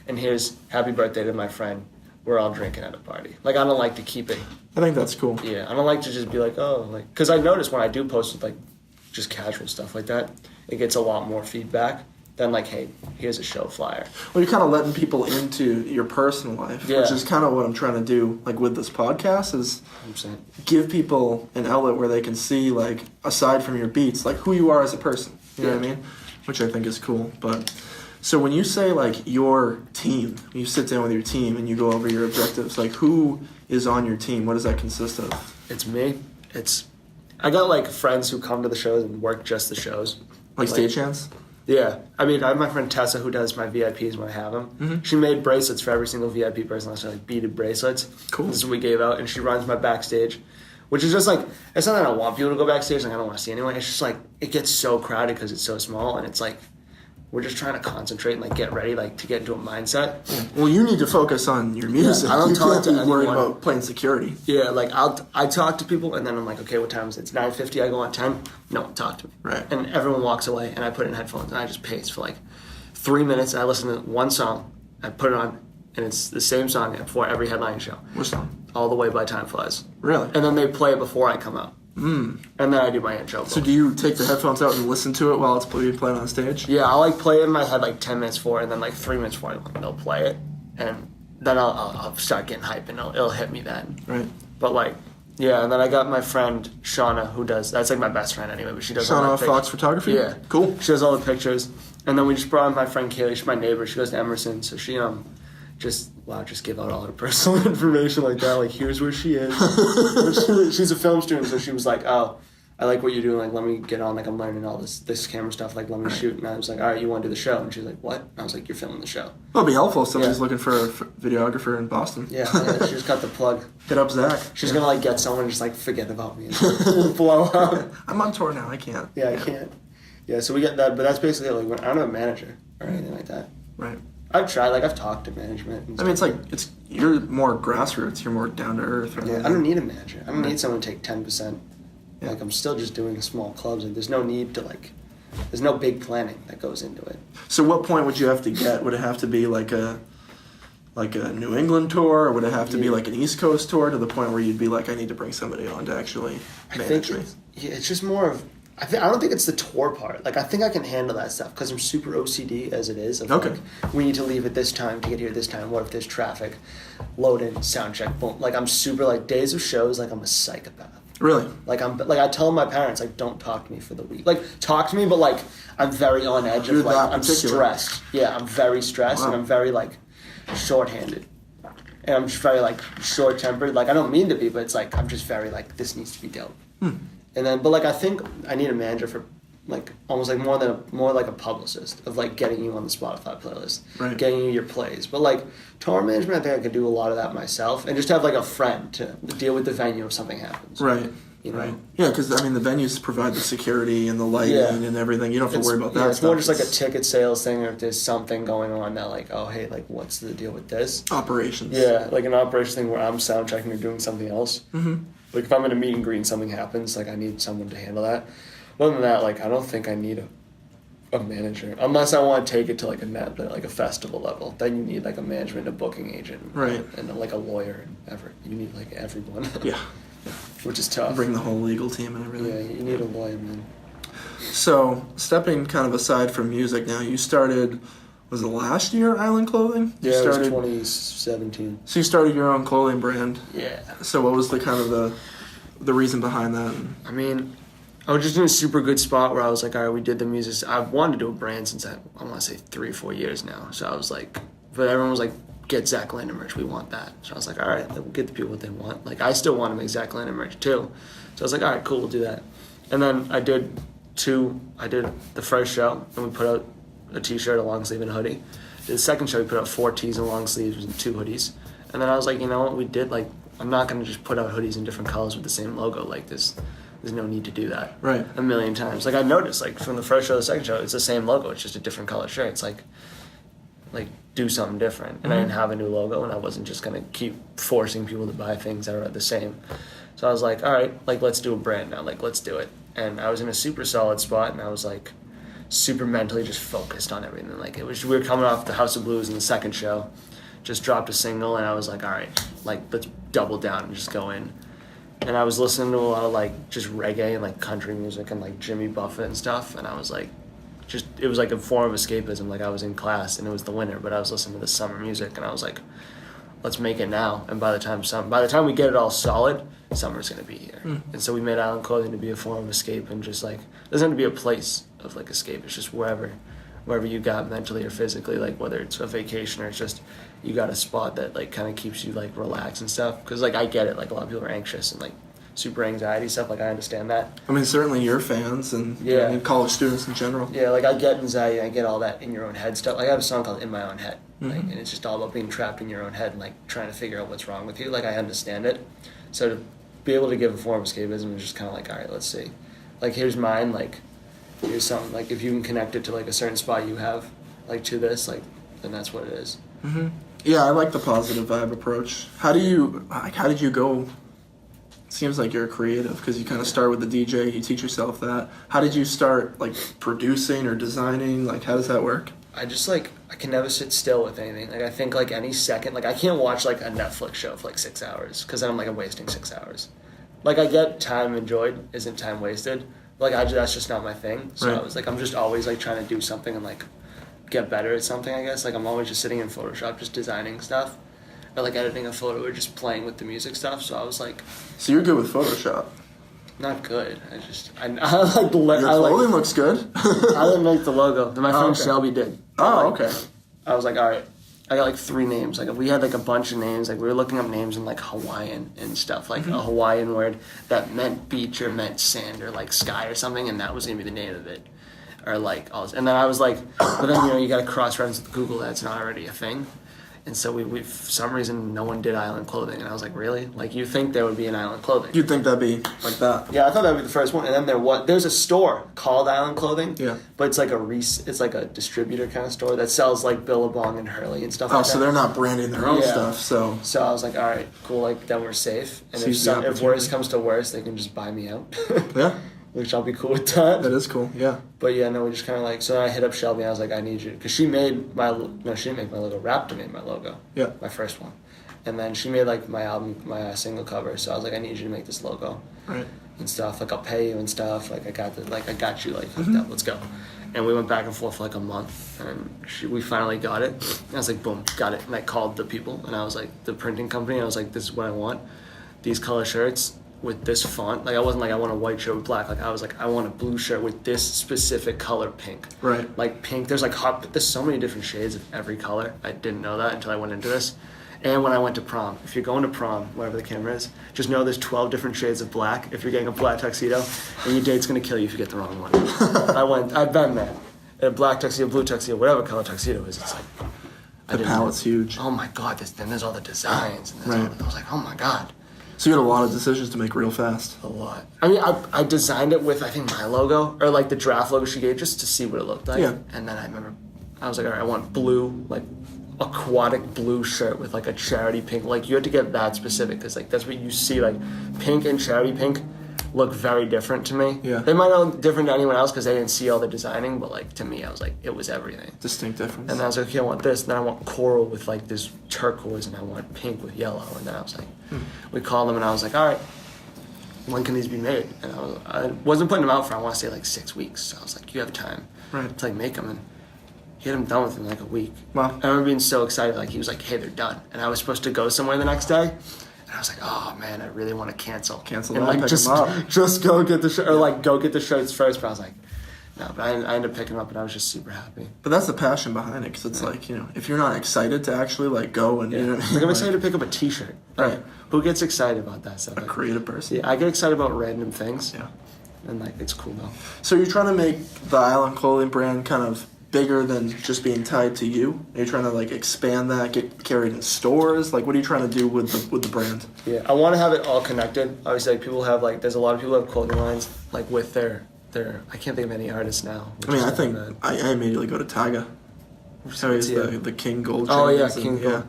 And here's happy birthday to my friend. We're all drinking at a party. Like, I don't like to keep it. I think that's cool. Yeah, I don't like to just be like, oh, like, because I notice when I do post with, like, just casual stuff like that, it gets a lot more feedback than, like, hey, here's a show flyer. Well, you're kind of letting people into your personal life, which is kind of what I'm trying to do, like, with this podcast, is 100%. Give people an outlet where they can see, like, aside from your beats, like, who you are as a person. You know what I mean? Which I think is cool, but... So when you say, like, your team, you sit down with your team and you go over your objectives, like, who is on your team? What does that consist of? It's me. I got, like, friends who come to the shows and work just the shows. Like stagehands? Yeah. I mean, I have my friend Tessa who does my VIPs when I have them. Mm-hmm. She made bracelets for every single VIP person last year, like beaded bracelets. Cool. This is what we gave out, and she runs my backstage, which is just, like, it's not that I don't want people to go backstage, like, I don't want to see anyone. It's just, like, it gets so crowded because it's so small, and it's, like, we're just trying to concentrate and like get ready, like to get into a mindset. Well, you need to focus on your music. I don't talk to anyone. Worry about playing security. Yeah, like I talk to people and then I'm like, okay, what time is it? It's 9:50. I go on 10. No one talk to me. Right. And everyone walks away, and I put in headphones and I just pace for like 3 minutes. And I listen to one song. I put it on, and it's the same song before every headline show. What song? All the Way by Time Flies. Really? And then they play it before I come out. And then I do my intro. So do you take the headphones out and listen to it while it's being played on stage? Yeah, I'll like play it in my head like 10 minutes for it, and then like 3 minutes for it, they'll play it, and then I'll start getting hype, and it'll hit me then. Right. But like, yeah, and then I got my friend Shauna who does, that's like my best friend anyway, but she does Shauna all the Fox Photography? Yeah. Cool. She does all the pictures. And then we just brought in my friend Kaylee, she's my neighbor, she goes to Emerson, so she just give out all her personal information like that, like here's where she is. She's a film student, so she was like, oh, I like what you're doing, like let me get on, like I'm learning all this camera stuff, like let me shoot. And I was like, all right, you want to do the show? And she's like, what? And I was like, you're filming the show. Well, it'd be helpful if somebody's looking for a videographer in Boston. Yeah, she just got the plug. Hit up Zach. She's gonna like get someone and just like forget about me and blow up. I'm on tour now, I can't. Yeah, I can't. Yeah, so we get that, but that's basically like when I don't have a manager or anything like that. Right. I've tried, like I've talked to management. And I mean, it's like you're more grassroots. You're more down to earth. Yeah, I don't need a manager. I don't need someone to take 10%. Yeah. Like I'm still just doing small clubs, and there's no need to there's no big planning that goes into it. So, what point would you have to get? Would it have to be like a New England tour, or would it have to be like an East Coast tour to the point where you'd be like, I need to bring somebody on to actually manage me? It's just more of I don't think it's the tour part. Like, I think I can handle that stuff because I'm super OCD as it is. Of Okay. Like, we need to leave at this time to get here this time. What if there's traffic? Load in, sound check, boom. Like, I'm super, like, days of shows, like, I'm a psychopath. Really? Like, I tell my parents, like, don't talk to me for the week. Like, talk to me, but, like, I'm very on edge of, like, I'm stressed. Yeah, I'm very stressed, and I'm very, like, short-handed. And I'm just very, like, short-tempered. Like, I don't mean to be, but it's, like, I'm just very, like, this needs to be dealt. And then, but like, I think I need a manager for, like, almost like more like a publicist of like getting you on the Spotify playlist, right. Getting you your plays. But like tour management, I think I could do a lot of that myself, and just have like a friend to deal with the venue if something happens. Right. You know? Right. Yeah, because I mean the venues provide the security and the lighting and everything. You don't have to worry about that. Yeah, it's more just like a ticket sales thing, or if there's something going on that like, oh hey, like what's the deal with this? Operations. Yeah, like an operation thing where I'm sound checking or doing something else. Mm-hmm. Like, if I'm in a meet and greet and something happens, like, I need someone to handle that. Other than that, like, I don't think I need a manager. Unless I want to take it to, like, a festival level. Then you need, like, a management, a booking agent. Right. And like, a lawyer. You need, like, everyone. Yeah. Which is tough. Bring the whole legal team and everything. Yeah, you need a lawyer, man. So, stepping kind of aside from music now, you started... Was it last year, Island Clothing? Yeah, it was 2017. So you started your own clothing brand. Yeah. So what was the kind of the reason behind that? I mean, I was just in a super good spot where I was like, all right, we did the music. I've wanted to do a brand since I want to say 3 or 4 years now. So I was like, but everyone was like, get Zack Lander merch. We want that. So I was like, all right, we'll get the people what they want. Like, I still want to make Zack Lander merch too. So I was like, all right, cool, we'll do that. And then I did the first show, and we put out a t-shirt, a long sleeve, and a hoodie. The second show, we put out 4 tees and long sleeves and 2 hoodies. And then I was like, you know what, we did, like, I'm not going to just put out hoodies in different colors with the same logo. Like, there's no need to do that. Right. A million times. Like, I noticed, like, from the first show to the second show, it's the same logo. It's just a different color shirt. It's like do something different. And I didn't have a new logo, and I wasn't just going to keep forcing people to buy things that are the same. So I was like, all right, like, let's do a brand now. Like, let's do it. And I was in a super solid spot, and I was like, super mentally just focused on everything. Like, we were coming off the House of Blues in the second show, just dropped a single, and I was like, all right, like, let's double down and just go in. And I was listening to a lot of like just reggae and like country music and like Jimmy Buffett and stuff, and I was like, it was like a form of escapism. Like, I was in class and it was the winter, but I was listening to the summer music, and I was like, let's make it now. And by the time we get it all solid, summer's gonna be here. And so we made Island Clothing to be a form of escape, and just like, it doesn't have to be a place of like escape. It's just wherever you got mentally or physically, like whether it's a vacation or it's just you got a spot that like kind of keeps you like relaxed and stuff. Because like, I get it, like a lot of people are anxious and like super anxiety stuff. Like, I understand that. I mean, certainly your fans and college students in general. Yeah, like I get anxiety, I get all that in your own head stuff. Like, I have a song called In My Own Head, like, and it's just all about being trapped in your own head and like trying to figure out what's wrong with you. Like, I understand it. So to be able to give a form of escapism is just kind of like, all right, let's see. Like, here's mine, like, here's something, like, if you can connect it to like a certain spot you have, like, to this, like, then that's what it is. Mm-hmm. Yeah, I like the positive vibe approach. How did you go? Seems like you're creative because you kind of start with the DJ, you teach yourself that. How did you start like producing or designing? Like, how does that work? I just like, I can never sit still with anything. Like, I think like any second, like I can't watch like a Netflix show for like 6 hours because then I'm wasting 6 hours. Like, I get time enjoyed isn't time wasted. Like, that's just not my thing. So right. I was like, I'm just always like trying to do something and like get better at something, I guess. Like, I'm always just sitting in Photoshop, just designing stuff. Or like editing a photo or just playing with the music stuff. So I was like, so you're good with Photoshop? Not good. I like the your clothing looks good. I didn't make the logo. My friend Shelby did. Oh, okay. I was like, all right. I got like 3 names. Like, we had like a bunch of names. Like, we were looking up names in like Hawaiian and stuff. Like a Hawaiian word that meant beach or meant sand or like sky or something, and that was gonna be the name of it. Or like all this. And then I was like, but then you got to cross-reference with Google that's not already a thing. And so we for some reason, no one did Island Clothing. And I was like, really? Like, you think there would be an Island Clothing? You'd think that'd be like that. Yeah, I thought that would be the first one. And then there's a store called Island Clothing. Yeah. But it's like it's like a distributor kind of store that sells like Billabong and Hurley and stuff like that. Oh, so they're not branding their own stuff, so. So I was like, all right, cool, like, then we're safe. And So if worse comes to worse, they can just buy me out. Yeah. Which I'll be cool with that. That is cool, yeah. But yeah, no, we just kind of like, so I hit up Shelby and I was like, I need you, because she didn't make my logo, Raptor made my logo. Yeah. My first one. And then she made like my album, my single cover, so I was like, I need you to make this logo. Right. and stuff. Like, I'll pay you and stuff. Like, I got you. Like, hooked up. Let's go. And we went back and forth for like a month, and we finally got it. And I was like, boom, got it. And I called the people, and I was like, the printing company. I was like, this is what I want. These color shirts with this font. Like, I wasn't like, I want a white shirt with black. Like, I was like, I want a blue shirt with this specific color pink. Right. Like pink. There's so many different shades of every color. I didn't know that until I went into this. And when I went to prom, if you're going to prom, wherever the camera is, just know there's 12 different shades of black if you're getting a black tuxedo, and your date's gonna kill you if you get the wrong one. I've been there. A black tuxedo, blue tuxedo, whatever color tuxedo is, it's like... The palette's huge. Oh my God, then there's all the designs. And right. I was like, oh my God. So you had a lot of decisions to make real fast. A lot. I mean, I designed it with, I think, my logo, or like the draft logo she gave, just to see what it looked like. Yeah. And then I remember, I was like, all right, I want blue, like aquatic blue shirt with like a charity pink. Like, you had to get that specific, because like that's what you see. Like, pink and charity pink look very different to me. Yeah. They might not look different to anyone else because they didn't see all the designing, but like to me, I was like, it was everything. Distinct difference. And then I was like, okay, I want this. And then I want coral with like this turquoise, and I want pink with yellow. And then I was like, we called them, and I was like, all right, when can these be made? And I wasn't putting them out for, I want to say, like 6 weeks. So I was like, you have time right. to like make them. And he had them done within like a week. Wow. I remember being so excited. Like, he was like, hey, they're done. And I was supposed to go somewhere the next day. And I was like, oh man, I really want to cancel. Cancel and that, like just go get the shirt, or like go get the shirts first. But I was like, no. But I ended up picking them up, and I was just super happy. But that's the passion behind it, because it's like, you know, if you're not excited to actually like go and you know, like, I'm excited to pick up a T-shirt. Right. Who gets excited about that stuff? A creative person. Yeah, I get excited about random things. Yeah. And like, it's cool though. So you're trying to make the Island Clothing brand kind of bigger than just being tied to you? Are you trying to like expand that, get carried in stores? Like, what are you trying to do with the brand? Yeah, I want to have it all connected. Obviously, like, people have like, there's a lot of people who have clothing lines like with their I can't think of any artists now. I mean, I think I immediately go to Tyga. Sorry, the King Gold. Oh yeah, chains King Gold. Yeah.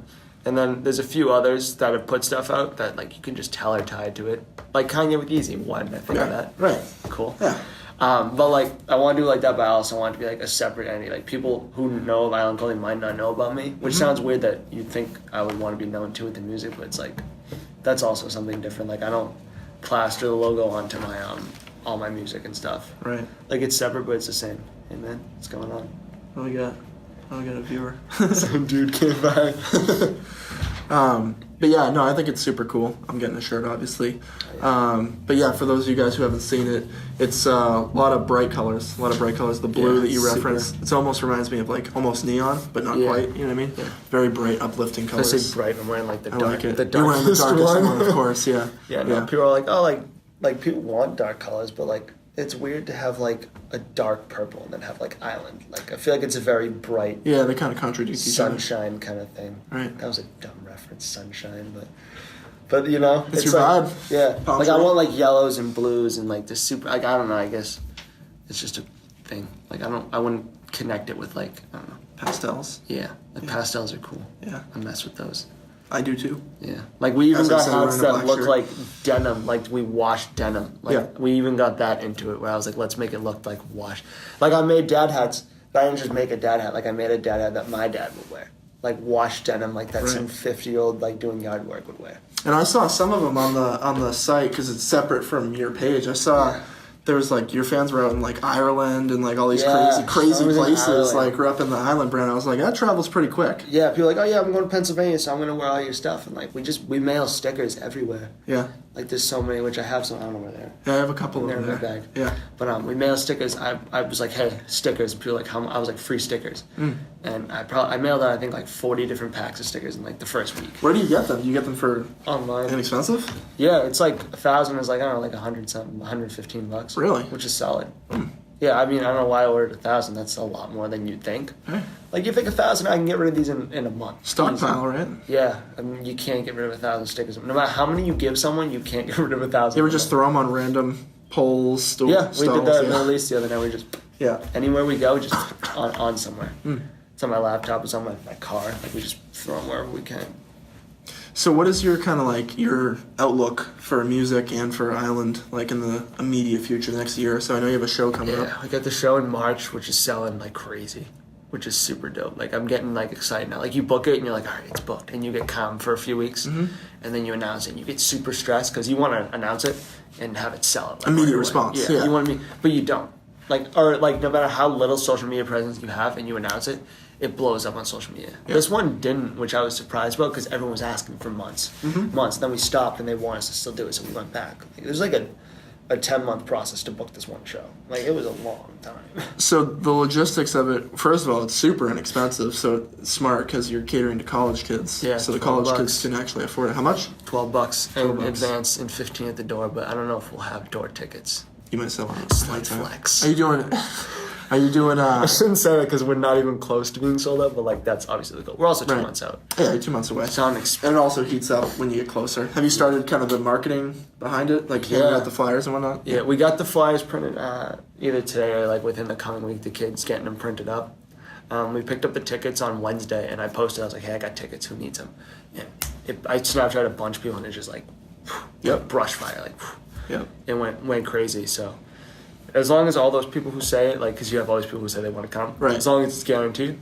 And then there's a few others that have put stuff out that like you can just tell are tied to it. Like Kanye with Yeezy, one, I think of that. Right. Cool. Yeah. But like, I want to do like that, but I also want it to be like a separate entity. Like, people who know of Island Clothing might not know about me, which sounds weird that you'd think I would want to be known to with the music, but it's like, that's also something different. Like, I don't plaster the logo onto my all my music and stuff. Right. Like, it's separate, but it's the same. Hey man, what's going on? What do we got? Oh, we got a viewer. Some dude came by. But yeah, no, I think it's super cool. I'm getting a shirt, obviously. But yeah, for those of you guys who haven't seen it, it's a lot of bright colors. The blue that you referenced, it almost reminds me of like almost neon, but not quite. You know what I mean? Yeah. Very bright, uplifting colors. I say bright. I'm wearing like the dark. Like it. The darkest You're wearing the darkest one, of course. Yeah. Yeah. No, people are like, oh, like people want dark colors, but like, it's weird to have like a dark purple and then have like island. Like, I feel like it's a very bright. Yeah, they kind of contradict each other. Sunshine kind of thing. Right. That was a dumb reference, sunshine, but you know, it's your like, vibe. Yeah. Palm like tree. I want like yellows and blues and like the super. Like, I don't know. I guess it's just a thing. Like, I wouldn't connect it with like, I don't know. Pastels. Yeah. Like, pastels are cool. Yeah. I mess with those. I do too. Yeah, like we even As I got said, hats wearing a that black look shirt. like denim, like we washed denim. Like, Yeah. we even got that into it, where I was like, let's make it look like washed. Like, I made dad hats, but I didn't just make a dad hat. Like, I made a dad hat that my dad would wear, like washed denim, like that Right. some 50-year-old like doing yard work would wear. And I saw some of them on the site because it's separate from your page. I saw there was like your fans were out in like Ireland and like all these crazy I was in places, Ireland. like repping the Island brand. I was like, that travels pretty quick. Yeah, people are like, oh yeah, I'm going to Pennsylvania, so I'm gonna wear all your stuff, and like we mail stickers everywhere. Yeah. Like, there's so many, which I have some. I don't know where they are. Yeah, I have a couple They're of in my them there. bag. Yeah. But we mail stickers. I was like, hey, stickers. And people were like, how? I was like, free stickers. And I mailed out, I think, like 40 different packs of stickers in like the first week. Where do you get them? You get them for Online. inexpensive? Yeah, it's like 1,000 is like, I don't know, like 100 something, 115 bucks. Really? Which is solid. Yeah, I mean, I don't know why I ordered 1,000. That's a lot more than you'd think. Hey. Like, you think 1,000, I can get rid of these in a month. Stockpile, right? Yeah, I mean, you can't get rid of 1,000 stickers. No matter how many you give someone, you can't get rid of 1,000. You ever just throw them on random poles, stools? Yeah, we did that in yeah. the Middle East the other night. We just anywhere we go, just on somewhere. It's on my laptop, it's on my car. Like, we just throw them wherever we can. So what is your kind of like your outlook for music and for Island, like in the immediate future, the next year or so? I know you have a show coming up. Yeah, we got the show in March, which is selling like crazy. which is super dope. Like I'm getting like excited now. Like you book it and you're like, all right, it's booked, and you get calm for a few weeks, and then you announce it and you get super stressed because you want to announce it and have it sell it. Like, immediate right response. Yeah, Yeah. you want to be, but you don't. Like or like no matter how little social media presence you have and you announce it, it blows up on social media. Yeah. This one didn't, which I was surprised about because everyone was asking for months. Months. Then we stopped and they wanted us to still do it, so we went back. Like, it was like a 10-month process to book this one show. Like it was a long time. So the logistics of it, first of all, it's super inexpensive. So it's smart because you're catering to college kids. Yeah, So the $12 college kids can actually afford it. How much? $12 in $12. advance and 15 at the door, but I don't know if we'll have door tickets. You might sell it. Slight flex. Are you doing? Are you doing? I shouldn't say that because we're not even close to being sold out, but like that's obviously the goal. We're also 2 Right. months out. Yeah, you're 2 months away. So I'm And it also heats up when you get closer. Have you started kind of the marketing behind it, like handing Yeah. out the flyers and whatnot? Yeah, we got the flyers printed either today or like within the coming week. The kids getting them printed up. We picked up the tickets on Wednesday, and I posted. I was like, "Hey, I got tickets. Who needs them?" And I Snapchatted a bunch of people, and it just like, brush fire, like, Yep. it went crazy. So, as long as all those people who say it, like, because you have all these people who say they want to come, Right. as long as it's guaranteed,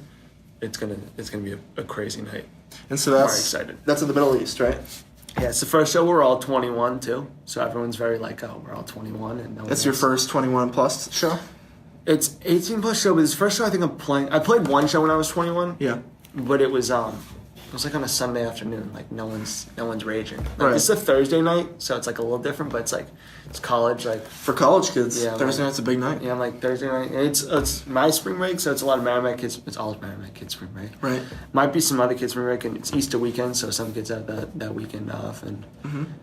it's gonna be a crazy night. And so I'm that's very excited. That's in the Middle East, right? Yeah, it's the first show we're all 21 too, so everyone's very like, oh, we're all 21, and no That's your first 21 plus show. It's 18 plus show, but this first show I think I'm playing. I played one show when I was 21. Yeah. But it was like on a Sunday afternoon. Like no one's raging. Like, Right. It's a Thursday night, so it's like a little different. But it's college. Like For college kids, Yeah, Thursday like- night's a big night. yeah, I'm like Thursday night. And it's my spring break, so it's a lot of Merrimack kids. It's all Merrimack kids spring break. Right. Might be some other kids spring break, and it's Easter weekend, so some kids have that weekend off. And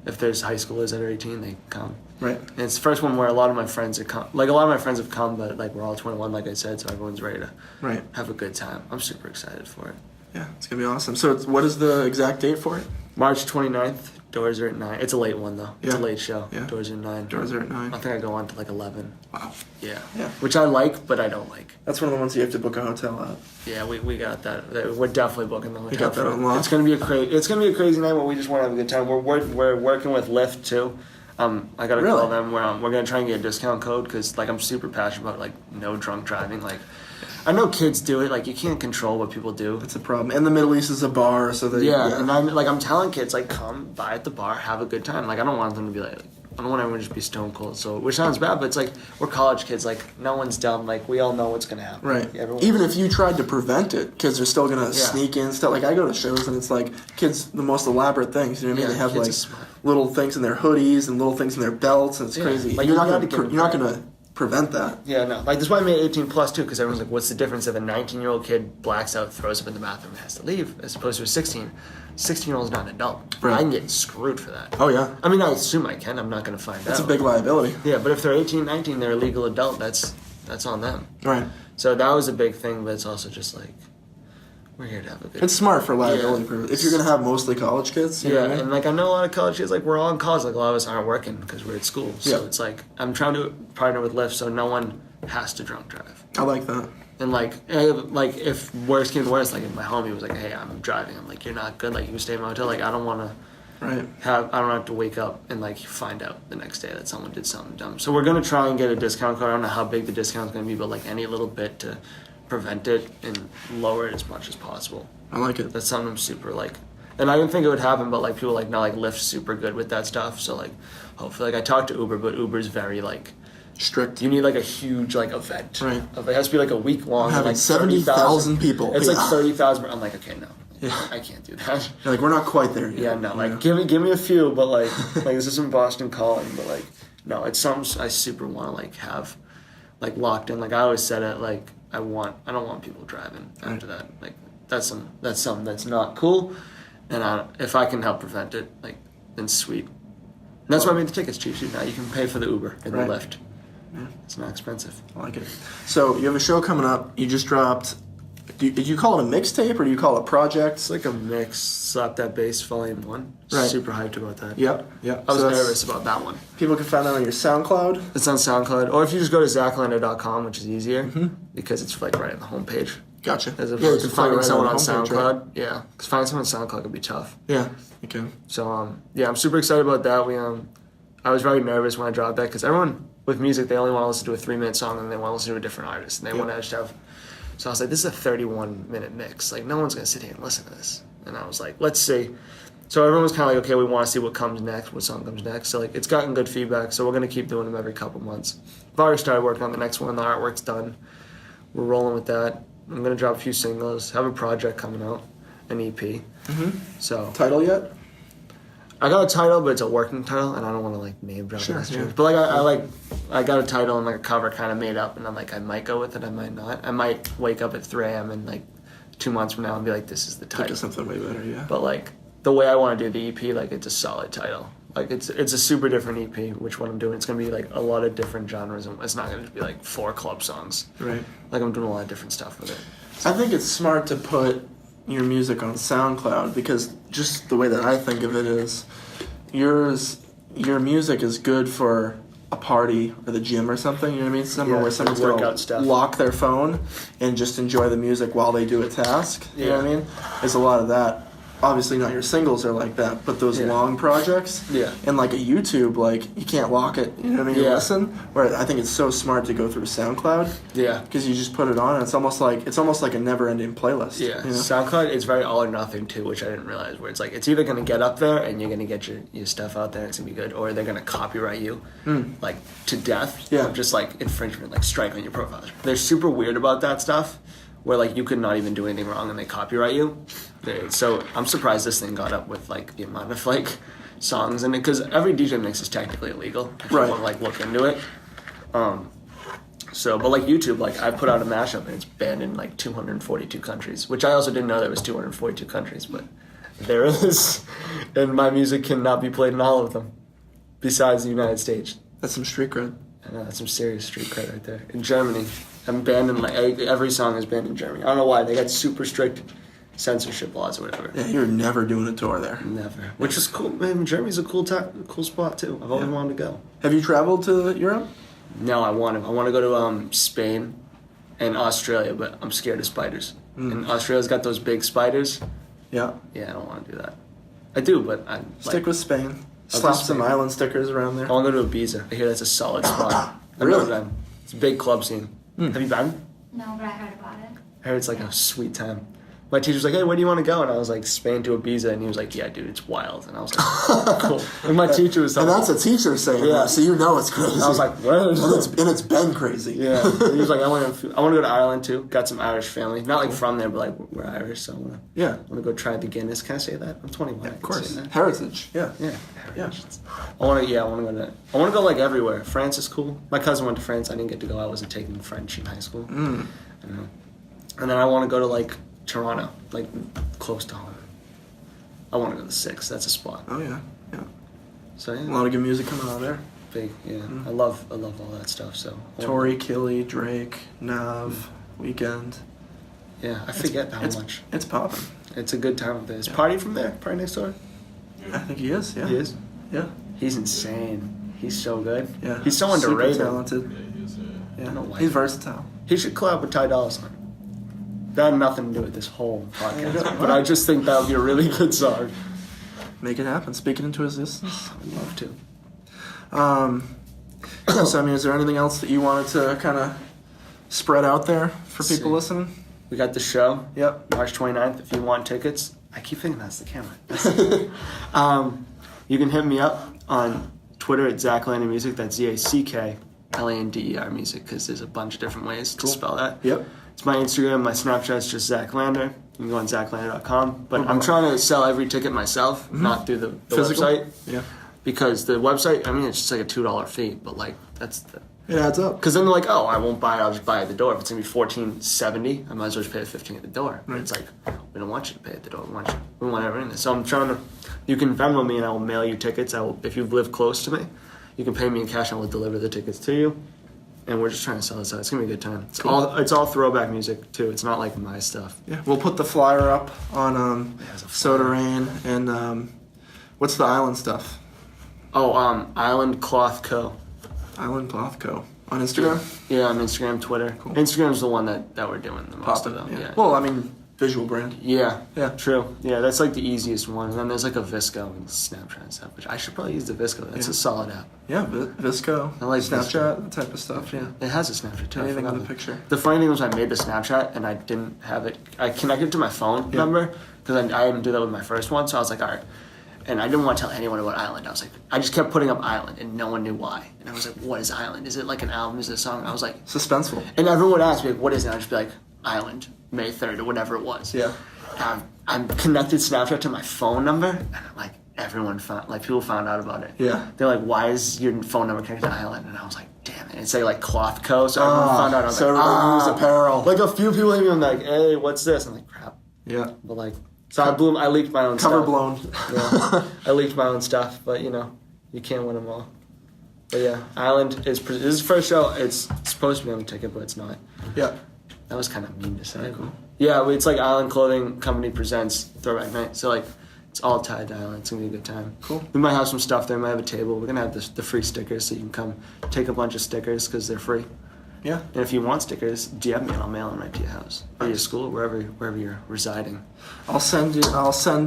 if there's high schoolers that are 18, they come. Right. And it's the first one where a lot of my friends have come. Like a lot of my friends have come, but like we're all 21, like I said, so everyone's ready to Right. have a good time. I'm super excited for it. Yeah, it's gonna be awesome. So, what is the exact date for it? March 29th. Doors are at 9. It's a late one though. It's a Yeah. late show. Yeah. Doors are at 9. Doors are at 9. I think I go on to like 11. Wow. Yeah. Yeah. Which I like, but I don't like. That's one of the ones you have to book a hotel at. Yeah, we got that. We're definitely booking the hotel. got that for it. unlocked? It's gonna be a crazy night where we just want to have a good time. We're working with Lyft too. I gotta Really? call them. We're gonna try and get a discount code because like I'm super passionate about like no drunk driving. Like I know kids do it. Like you can't control what people do. That's a problem. And the Middle East is a bar, so they And I'm telling kids like come by at the bar, have a good time. Like I don't want them to be like I don't want everyone to just be stone cold. So which sounds bad, but it's like we're college kids. Like no one's dumb. Like we all know what's gonna happen. Right. Like, everyone- Even if you tried to prevent it, kids are still gonna sneak in stuff. Like I go to shows and it's like kids the most elaborate things. You know what I mean? Yeah, They have kids like are smart. little things in their hoodies and little things in their belts, and it's Yeah. crazy. Like, you're you not gotta gonna give them you're not credit. gonna prevent that. Yeah, no. Like, that's why I made 18 plus, too, because everyone's like, what's the difference if a 19-year-old kid blacks out, throws up in the bathroom, and has to leave, as opposed to a 16? 16-year-old's not an adult. Right. I can get screwed for that. Oh yeah, I mean, I assume I can. I'm not going to find that's out. a big liability. Yeah, but if they're 18, 19, they're a legal adult, that's on them. Right. So that was a big thing, but it's also just like, we're here to have a good It's smart for liability Yeah. purposes. If you're gonna have mostly college kids, you know Yeah, what I mean? and like I know a lot of college kids, like we're all in college, like a lot of us aren't working because we're at school. So Yeah. it's like I'm trying to partner with Lyft so no one has to drunk drive. I like that. And like if worst came to worst, like if my homie was like, "Hey, I'm driving," I'm like, "You're not good. Like you stay in my hotel. Like I don't want to Right. I don't have to wake up and like find out the next day that someone did something dumb." So we're gonna try and get a discount code. I don't know how big the discount's gonna be, but like any little bit to prevent it and lower it as much as possible. I like it. That's something I'm super like, and I didn't think it would happen, but like people like now like Lyft's super good with that stuff. So like hopefully like I talked to Uber, but Uber's very like. Strict. You need like a huge like event. Right. It has to be like a week long. Having Like 70,000 people. It's Yeah. like 30,000. I'm like, okay, no, Yeah. I can't do that. You're like, we're not quite there yet. Yeah, no. Like, Yeah. give me a few, but like this isn't Boston calling, but like, no, it's something I super want to like have, like locked in. Like I always said it. Like I don't want people driving after that. Like that's something that's not cool, and if I can help prevent it, like then sweet. And that's why I made the tickets cheap. Now you can pay for the Uber and Right. the Lyft. Yeah. It's not expensive. I like it. So you have a show coming up. You just dropped. Did you call it a mixtape or do you call it a project? It's like a mix. Slap That Bass Volume 1. Right. Super hyped about that. Yep. Yep. I was So that's- nervous about that one. People can find that on your SoundCloud. It's on SoundCloud, or if you just go to zacklander.com, which is easier because it's like right on the homepage. Gotcha. As Yeah, opposed you to can find finding it right someone on on the homepage, SoundCloud. right? Yeah, because finding someone on SoundCloud could be tough. Yeah. You can. So yeah, I'm super excited about that. I was very nervous when I dropped that because everyone with music they only want to listen to a 3-minute song and they want to listen to a different artist and they Yeah. want to just have So I was like, this is a 31-minute mix. Like, no one's going to sit here and listen to this. And I was like, let's see. So everyone was kind of like, okay, we want to see what comes next, what song comes next. So, like, it's gotten good feedback, so we're going to keep doing them every couple months. I've already started working on the next one. The artwork's done. We're rolling with that. I'm going to drop a few singles, have a project coming out, an EP. Mm-hmm. So Title yet? I got a title, but it's a working title, and I don't want to, like, name drop it. Sure. But, like, I got a title and, like, a cover kind of made up, and I'm like, I might go with it, I might not. I might wake up at 3 a.m. and, like, 2 months from now and be like, this is the title. Think of something way better, yeah. But, like, the way I want to do the EP, like, it's a solid title. Like, it's a super different EP, which what I'm doing. It's going to be, like, a lot of different genres, and it's not going to just be, like, 4 club songs. Right. Like, I'm doing a lot of different stuff with it. I think it's smart to put your music on SoundCloud because just the way that I think of it is your music is good for a party or the gym or something, you know what I mean? Somewhere where someone's going to lock their phone and just enjoy the music while they do a task, you know what I mean? There's a lot of that. Obviously not your singles are like that, but those long projects and like a YouTube, like you can't lock it, you know what I mean? You listen, where I think it's so smart to go through SoundCloud. Yeah. Because you just put it on and it's almost like a never-ending playlist. Yeah. You know? SoundCloud is very all or nothing too, which I didn't realize, where it's like it's either gonna get up there and you're gonna get your stuff out there and it's gonna be good, or they're gonna copyright you like to death. Yeah. Or just like infringement, like strike on your profile. They're super weird about that stuff. Where like you could not even do anything wrong and they copyright you. So I'm surprised this thing got up with like the amount of like songs in it, because every DJ mix is technically illegal if you want to like look into it. So, but like YouTube, like I put out a mashup and it's banned in like 242 countries, which I also didn't know there was 242 countries, but there is, and my music cannot be played in all of them, besides the United States. That's some street cred. I know, that's some serious street cred right there. In Germany. I'm banned in like every song is banned in Germany. I don't know why. They got super strict censorship laws or whatever. Yeah, you're never doing a tour there. Never. Which is cool, man. Germany's a cool spot too. I've always wanted to go. Have you traveled to Europe? No, I want to. I want to go to Spain and Australia, but I'm scared of spiders. And Australia's got those big spiders. Yeah. Yeah, I don't want to do that. I do, but I stick with Spain. Slap some island stickers around there. I want to go to Ibiza. I hear that's a solid spot. Really? It's a big club scene. Have you been? No, but I heard about it. I heard it's like a sweet time. My teacher's like, hey, where do you want to go? And I was like, Spain to Ibiza. And he was like, yeah, dude, it's wild. And I was like, cool. And my teacher was telling me. And that's a teacher saying that, so you know it's crazy. I was like, what? And it's been crazy. Yeah. And he was like, I want to go to Ireland too. Got some Irish family. Not like from there, but like we're Irish, so I want to go try the Guinness. Can I say that? I'm 21. Yeah, of course. Heritage. Yeah. Yeah. Heritage. I want to go like everywhere. France is cool. My cousin went to France. I didn't get to go. I wasn't taking French in high school. And then I want to go to like Toronto, like close to home. I want to go to the Six. That's a spot. Oh yeah. So yeah, a lot of good music coming out of there. Big, yeah. I love all that stuff. So Tory, Killy, Drake, Nav, Weekend. Yeah, I forget how much. It's popping. It's a good time up there. Is Party from there? Party next door? I think he is. Yeah. He is. Yeah. He's insane. He's so good. Yeah. He's so underrated. Super talented. Yeah. He's versatile. He should collab with Ty Dolla $ign. That had nothing to do with this whole podcast, but I just think that would be a really good song. Make it happen. Speak it into existence. I'd love to. So, I mean, is there anything else that you wanted to kind of spread out there for people listening? We got the show. Yep. March 29th. If you want tickets, I keep thinking that's the camera. You can hit me up on Twitter at Zack Lander Music. That's ZackLander Music, because there's a bunch of different ways to spell that. Yep. It's my Instagram, my Snapchat's just Zack Lander. You can go on ZackLander.com. But I'm trying to sell every ticket myself, not through the website. Yeah. Because the website, I mean, it's just like a $2 fee, but like that's the. It adds up. Because then they're like, oh, I won't buy it. I'll just buy it at the door. If it's gonna be $14.70, I might as well just pay $15 at the door. Right. It's like we don't want you to pay at the door. We want everything. So I'm trying to. You can Venmo me and I will mail you tickets. If you live close to me, you can pay me in cash and I will deliver the tickets to you. And we're just trying to sell this out. It's gonna be a good time. It's all throwback music too. It's not like my stuff. Yeah, we'll put the flyer up on Souterrain and what's the island stuff? Oh, Island Cloth Co. Island Cloth Co. On Instagram? Yeah, on Instagram, Twitter. Cool. Instagram's the one that we're doing the most of them. Yeah. Well, I mean, visual brand. Yeah. Yeah. True. Yeah, that's like the easiest one. And then there's like a Visco and Snapchat and stuff, which I should probably use the Visco. That's a solid app. Yeah, Visco. I like Snapchat, that type of stuff. Yeah. It has a Snapchat too. Anything I with forgot a picture. The funny thing was I made the Snapchat and I didn't have it. I connected it to my phone number because I didn't do that with my first one. So I was like, all right. And I didn't want to tell anyone about Island. I was like, I just kept putting up Island and no one knew why. And I was like, what is Island? Is it like an album? Is it a song? And I was like, suspenseful. And everyone would ask me, like, what is it? And I'd just be like, Island, May 3rd, or whatever it was. Yeah. I'm connected Snapchat to my phone number, and like people found out about it. Yeah. They're like, why is your phone number connected to Island? And I was like, damn it. And say like Cloth Co. So everyone found out. I was so like, everyone knows apparel. Like a few people hit me and like, hey, what's this? I'm like, crap. Yeah. But like, so I leaked my own Cover stuff. blown. Yeah. I leaked my own stuff, but you know, you can't win them all. But yeah, Island this is the first show. It's supposed to be on the ticket, but it's not. Yeah. That was kind of mean to say. Very cool. Yeah, it's like Island Clothing Company presents Throwback Night. So like, it's all tied to Island. It's gonna be a good time. Cool. We might have some stuff there. We might have a table. We're gonna have the free stickers, so you can come take a bunch of stickers because they're free. Yeah. And if you want stickers, DM me and I'll mail them right to your house or your school, wherever you're residing. I'll send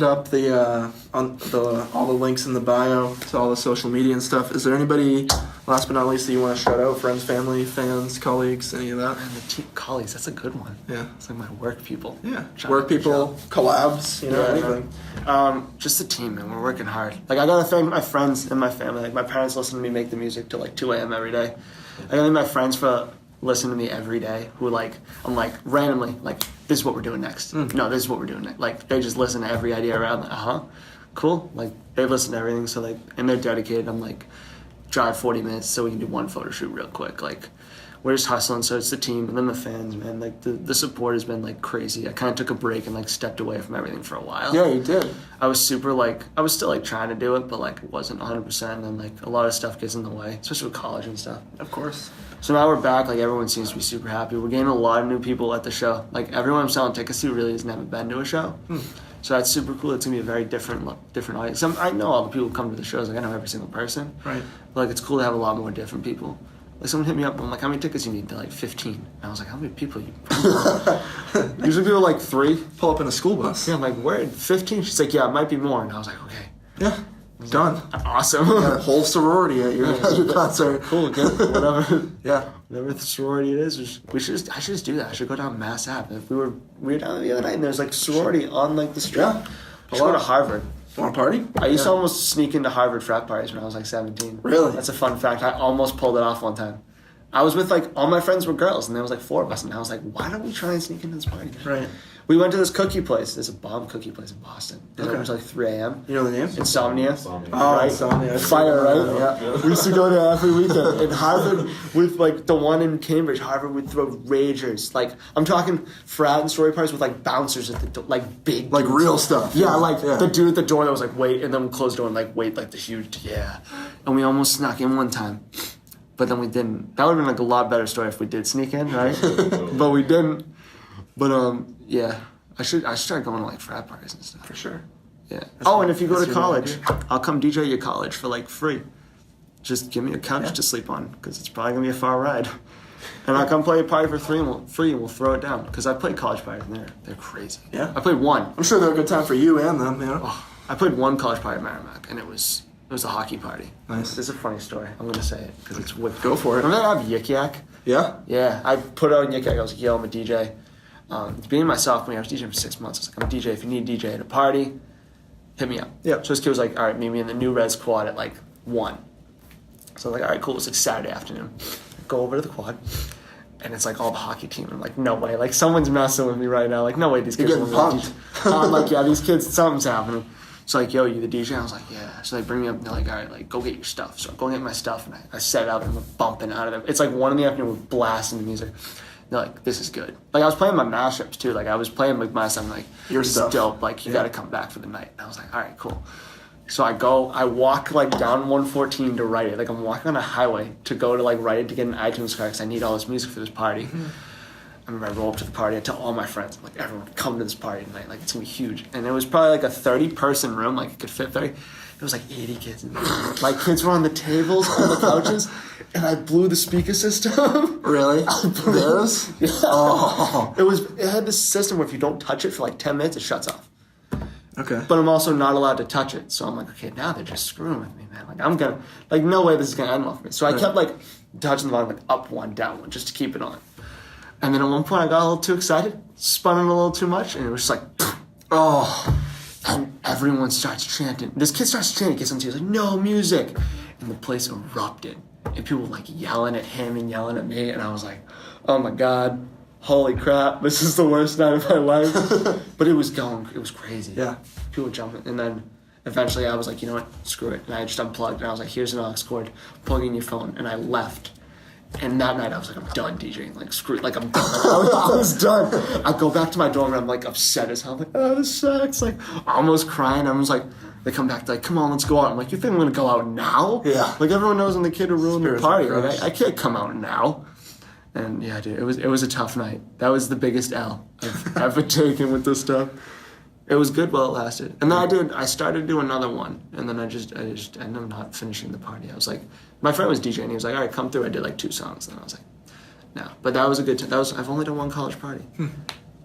up all the links in the bio to all the social media and stuff. Is there anybody, last but not least, that you want to shout out? Friends, family, fans, colleagues, any of that? And the team colleagues, that's a good one. Yeah. It's like my work people. Yeah. Shout Work out, people, collabs, anything. Just the team, man. We're working hard. Like I gotta thank my friends and my family. Like my parents listen to me make the music till like 2 a.m. every day. I gotta thank my friends for listening to me every day. Who like I'm like randomly like this is what we're doing next. No, this is what we're doing next. Like they just listen to every idea around. Like, cool. Like they listen to everything. So like and they're dedicated. I'm like drive 40 minutes so we can do one photo shoot real quick. Like we're just hustling. So it's the team and then the fans, man. Like the support has been like crazy. I kind of took a break and like stepped away from everything for a while. Yeah, you did. I was super like I was still like trying to do it, but like it wasn't 100%. And then like a lot of stuff gets in the way, especially with college and stuff. Of course. So now we're back. Like everyone seems to be super happy. We're getting a lot of new people at the show. Like everyone I'm selling tickets to really has never been to a show. So that's super cool. It's gonna be a very different audience. I know all the people who come to the shows. Like I know every single person. Right. But like it's cool to have a lot more different people. Like someone hit me up. I'm like, how many tickets you need? They're like 15. And I was like, how many people you? Usually people are like 3. Pull up in a school bus. Yeah, I'm like, where? 15? She's like, yeah, it might be more. And I was like, okay. Yeah. Done. Awesome. Got a whole sorority at your concert. Cool, good. Whatever. Yeah. Whatever the sorority it is, I should just do that. I should go down Mass Ave. If we were down there the other night and there's like sorority on like the street. Yeah. I should go to Harvard. Want to party? I used to almost sneak into Harvard frat parties when I was like 17. Really? That's a fun fact. I almost pulled it off one time. I was with like all my friends were girls and there was like 4 of us and I was like, why don't we try and sneak into this party? Right. We went to this cookie place. There's a bomb cookie place in Boston. It opens like 3 a.m. You know the name? Insomnia. Oh, right? Insomnia. Fire, right? Yeah. We used to go there every weekend. In Harvard, with like the one in Cambridge, Harvard would throw ragers. Like, I'm talking frat and story parties with like bouncers at the door, like big Like dudes. real stuff. Yeah, like the dude at the door that was like, wait, and then we closed the door and like, wait, like the huge, yeah. And we almost snuck in one time. But then we didn't. That would have been like a lot better story if we did sneak in, right? But we didn't. But yeah. I should start going to like frat parties and stuff. For sure. Yeah. And if you go that's to your college, idea. I'll come DJ your college for like free. Just give me a couch to sleep on because it's probably gonna be a far ride. And I'll come play a party for free and we'll throw it down because I played college parties and they're crazy. Yeah. I played one. I'm sure they're a good time for you and them, you know? Oh, I played one college party at Merrimack and it was a hockey party. Nice. This is a funny story. I'm gonna say it because it's wicked. Go for it. Remember I have Yik Yak? Yeah? Yeah. I put out Yik Yak. I was like, yo, I'm a DJ. Being my sophomore year, I was DJing for 6 months. I was like, I'm a DJ. If you need a DJ at a party, hit me up. Yeah. So this kid was like, all right, meet me in the new Res Quad at like 1. So I was like, all right, cool. It's like Saturday afternoon. Go over to the quad, and it's like all the hockey team. I'm like, no way. Like someone's messing with me right now. Like, no way these kids You're are getting gonna be punked. I'm like, yeah, these kids, something's happening. So like, yo, you the DJ? I was like, yeah. So they bring me up and they're like, all right, like go get your stuff. So I go get my stuff and I set out and we're bumping out of there. It's like 1 in the afternoon, we're blasting the music. They're like, this is good. Like I was playing my mashups too. Like I was playing like my stuff. I'm like, Your this stuff. is dope. Like you got to come back for the night. And I was like, all right, cool. So I walk like down 114 to Rite Aid. Like I'm walking on a highway to go to like Rite Aid to get an iTunes card because I need all this music for this party. I remember I roll up to the party. I tell all my friends, I'm like, everyone come to this party tonight. Like it's gonna be huge. And it was probably like a 30-person room. Like it could fit 30. And was like 80 kids. Like kids were on the tables, on the couches, and I blew the speaker system. Really? Theirs? Yeah. Oh. It had this system where if you don't touch it for like 10 minutes, it shuts off. Okay. But I'm also not allowed to touch it. So I'm like, okay, now they're just screwing with me, man. Like I'm gonna, like no way this is gonna end well for me. So I kept like touching the bottom, like up one, down one, just to keep it on. And then at one point I got a little too excited, spun it a little too much, and it was just like, oh. And everyone starts chanting. This kid starts chanting, gets on tears, like, no music. And the place erupted. And people were like yelling at him and yelling at me. And I was like, oh my God, holy crap, this is the worst night of my life. But it was crazy. Yeah. People were jumping. And then eventually I was like, you know what, screw it. And I just unplugged. And I was like, here's an aux cord, plug in your phone. And I left. And that night I was like, I'm done DJing. Like, screw it. Like, I'm done. I was done. I go back to my dorm and I'm like upset as hell. I'm like, oh, this sucks. Like, almost crying. I was like, they come back, like, come on, let's go out. I'm like, you think I'm going to go out now? Yeah. Like, everyone knows when the kid will ruin the party. Right? Like, I can't come out now. And yeah, dude, it was a tough night. That was the biggest L I've ever taken with this stuff. It was good while it lasted. And then I started to do another one. And then I ended up not finishing the party. I was like, my friend was DJing. He was like, all right, come through. I did like 2 songs. And I was like, no. But that was a good time. I've only done one college party.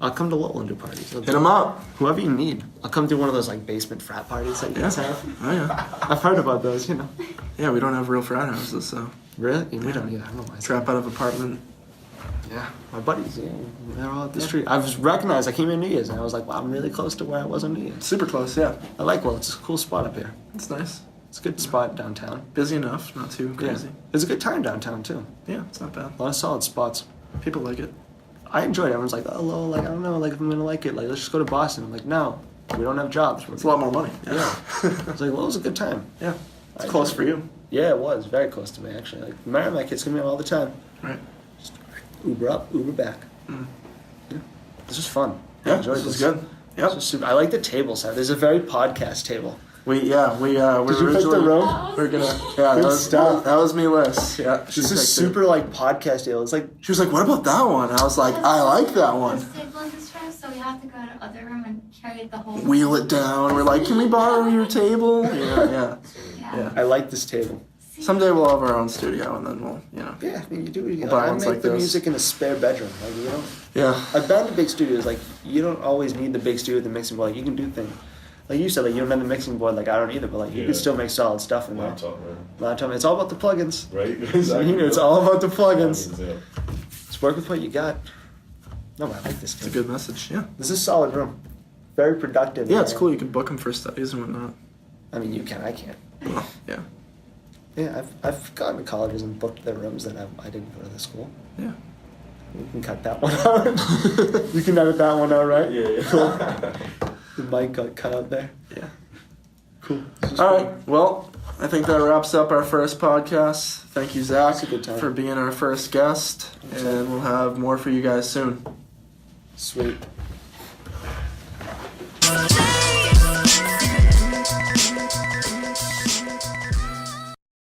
I'll come to Lowell and do parties. Hit them up. Whoever you need. I'll come do one of those like basement frat parties that you guys have. Oh, yeah. I've heard about those, you know. Yeah, we don't have real frat houses, so. Really? We don't either. I don't know why. Trap out of apartment. Yeah, my buddies, they're all up the street. I was recognized, I came in New Year's, and I was like, wow, I'm really close to where I was on New Year's. Super close, yeah. I like it's a cool spot up here. It's nice. It's a good spot downtown. Busy enough, not too crazy. Yeah. It's a good time downtown, too. Yeah, it's not bad. A lot of solid spots. People like it. I enjoyed it. Everyone's like, oh, Lowell, like, I don't know, like, if I'm going to like it. Like, let's just go to Boston. I'm like, no, we don't have jobs. It's a lot more money. Yeah. I was like, Lowell's a good time. Yeah. It's close for you. Yeah, it was. Very close to me, actually. Like, my kids come here all the time. Right. Just Uber up, Uber back. Mm. Yeah. This was fun. I Yeah, enjoyed this was good. Yep. I like the table set. There's a very podcast table. We Did you originally pick the room? we're gonna Good stuff. that was me, Liz. Yeah. This is super like podcast table. It's like She was like, "What about that one?" I was like, "I like that one." This table in this room, so we have to go to other room and carry the whole. Wheel it down. We're like, "Can we borrow your table?" Yeah. Yeah. I like this table. Someday we'll have our own studio, and then we'll, Yeah, I mean you do. We'll buy I ones make like the this. music in a spare bedroom. Like you know. Yeah. I've been to big studios. Like you don't always need the big studio with the mixing board. Like you can do things. Like you said, like you don't have the mixing board. Like I don't either. But like you can still make solid stuff in there. Laptop. It's all about the plugins. Right? So, you know, it's all about the plugins. Yeah. Just work with what you got. No, I like this. It's a good message. Yeah. This is a solid room. Very productive. Yeah, it's cool. You can book them for studies and whatnot. I mean, you can. I can't. Well, yeah. Yeah, I've gone to colleges and booked their rooms that I didn't go to the school. Yeah. You can cut that one out. You can edit that one out, right? Yeah. Cool. The mic got cut out there. Yeah. Cool. All right. Well, I think that wraps up our first podcast. Thank you, Zach, It's a good time. for being our first guest, and we'll have more for you guys soon. Sweet. Take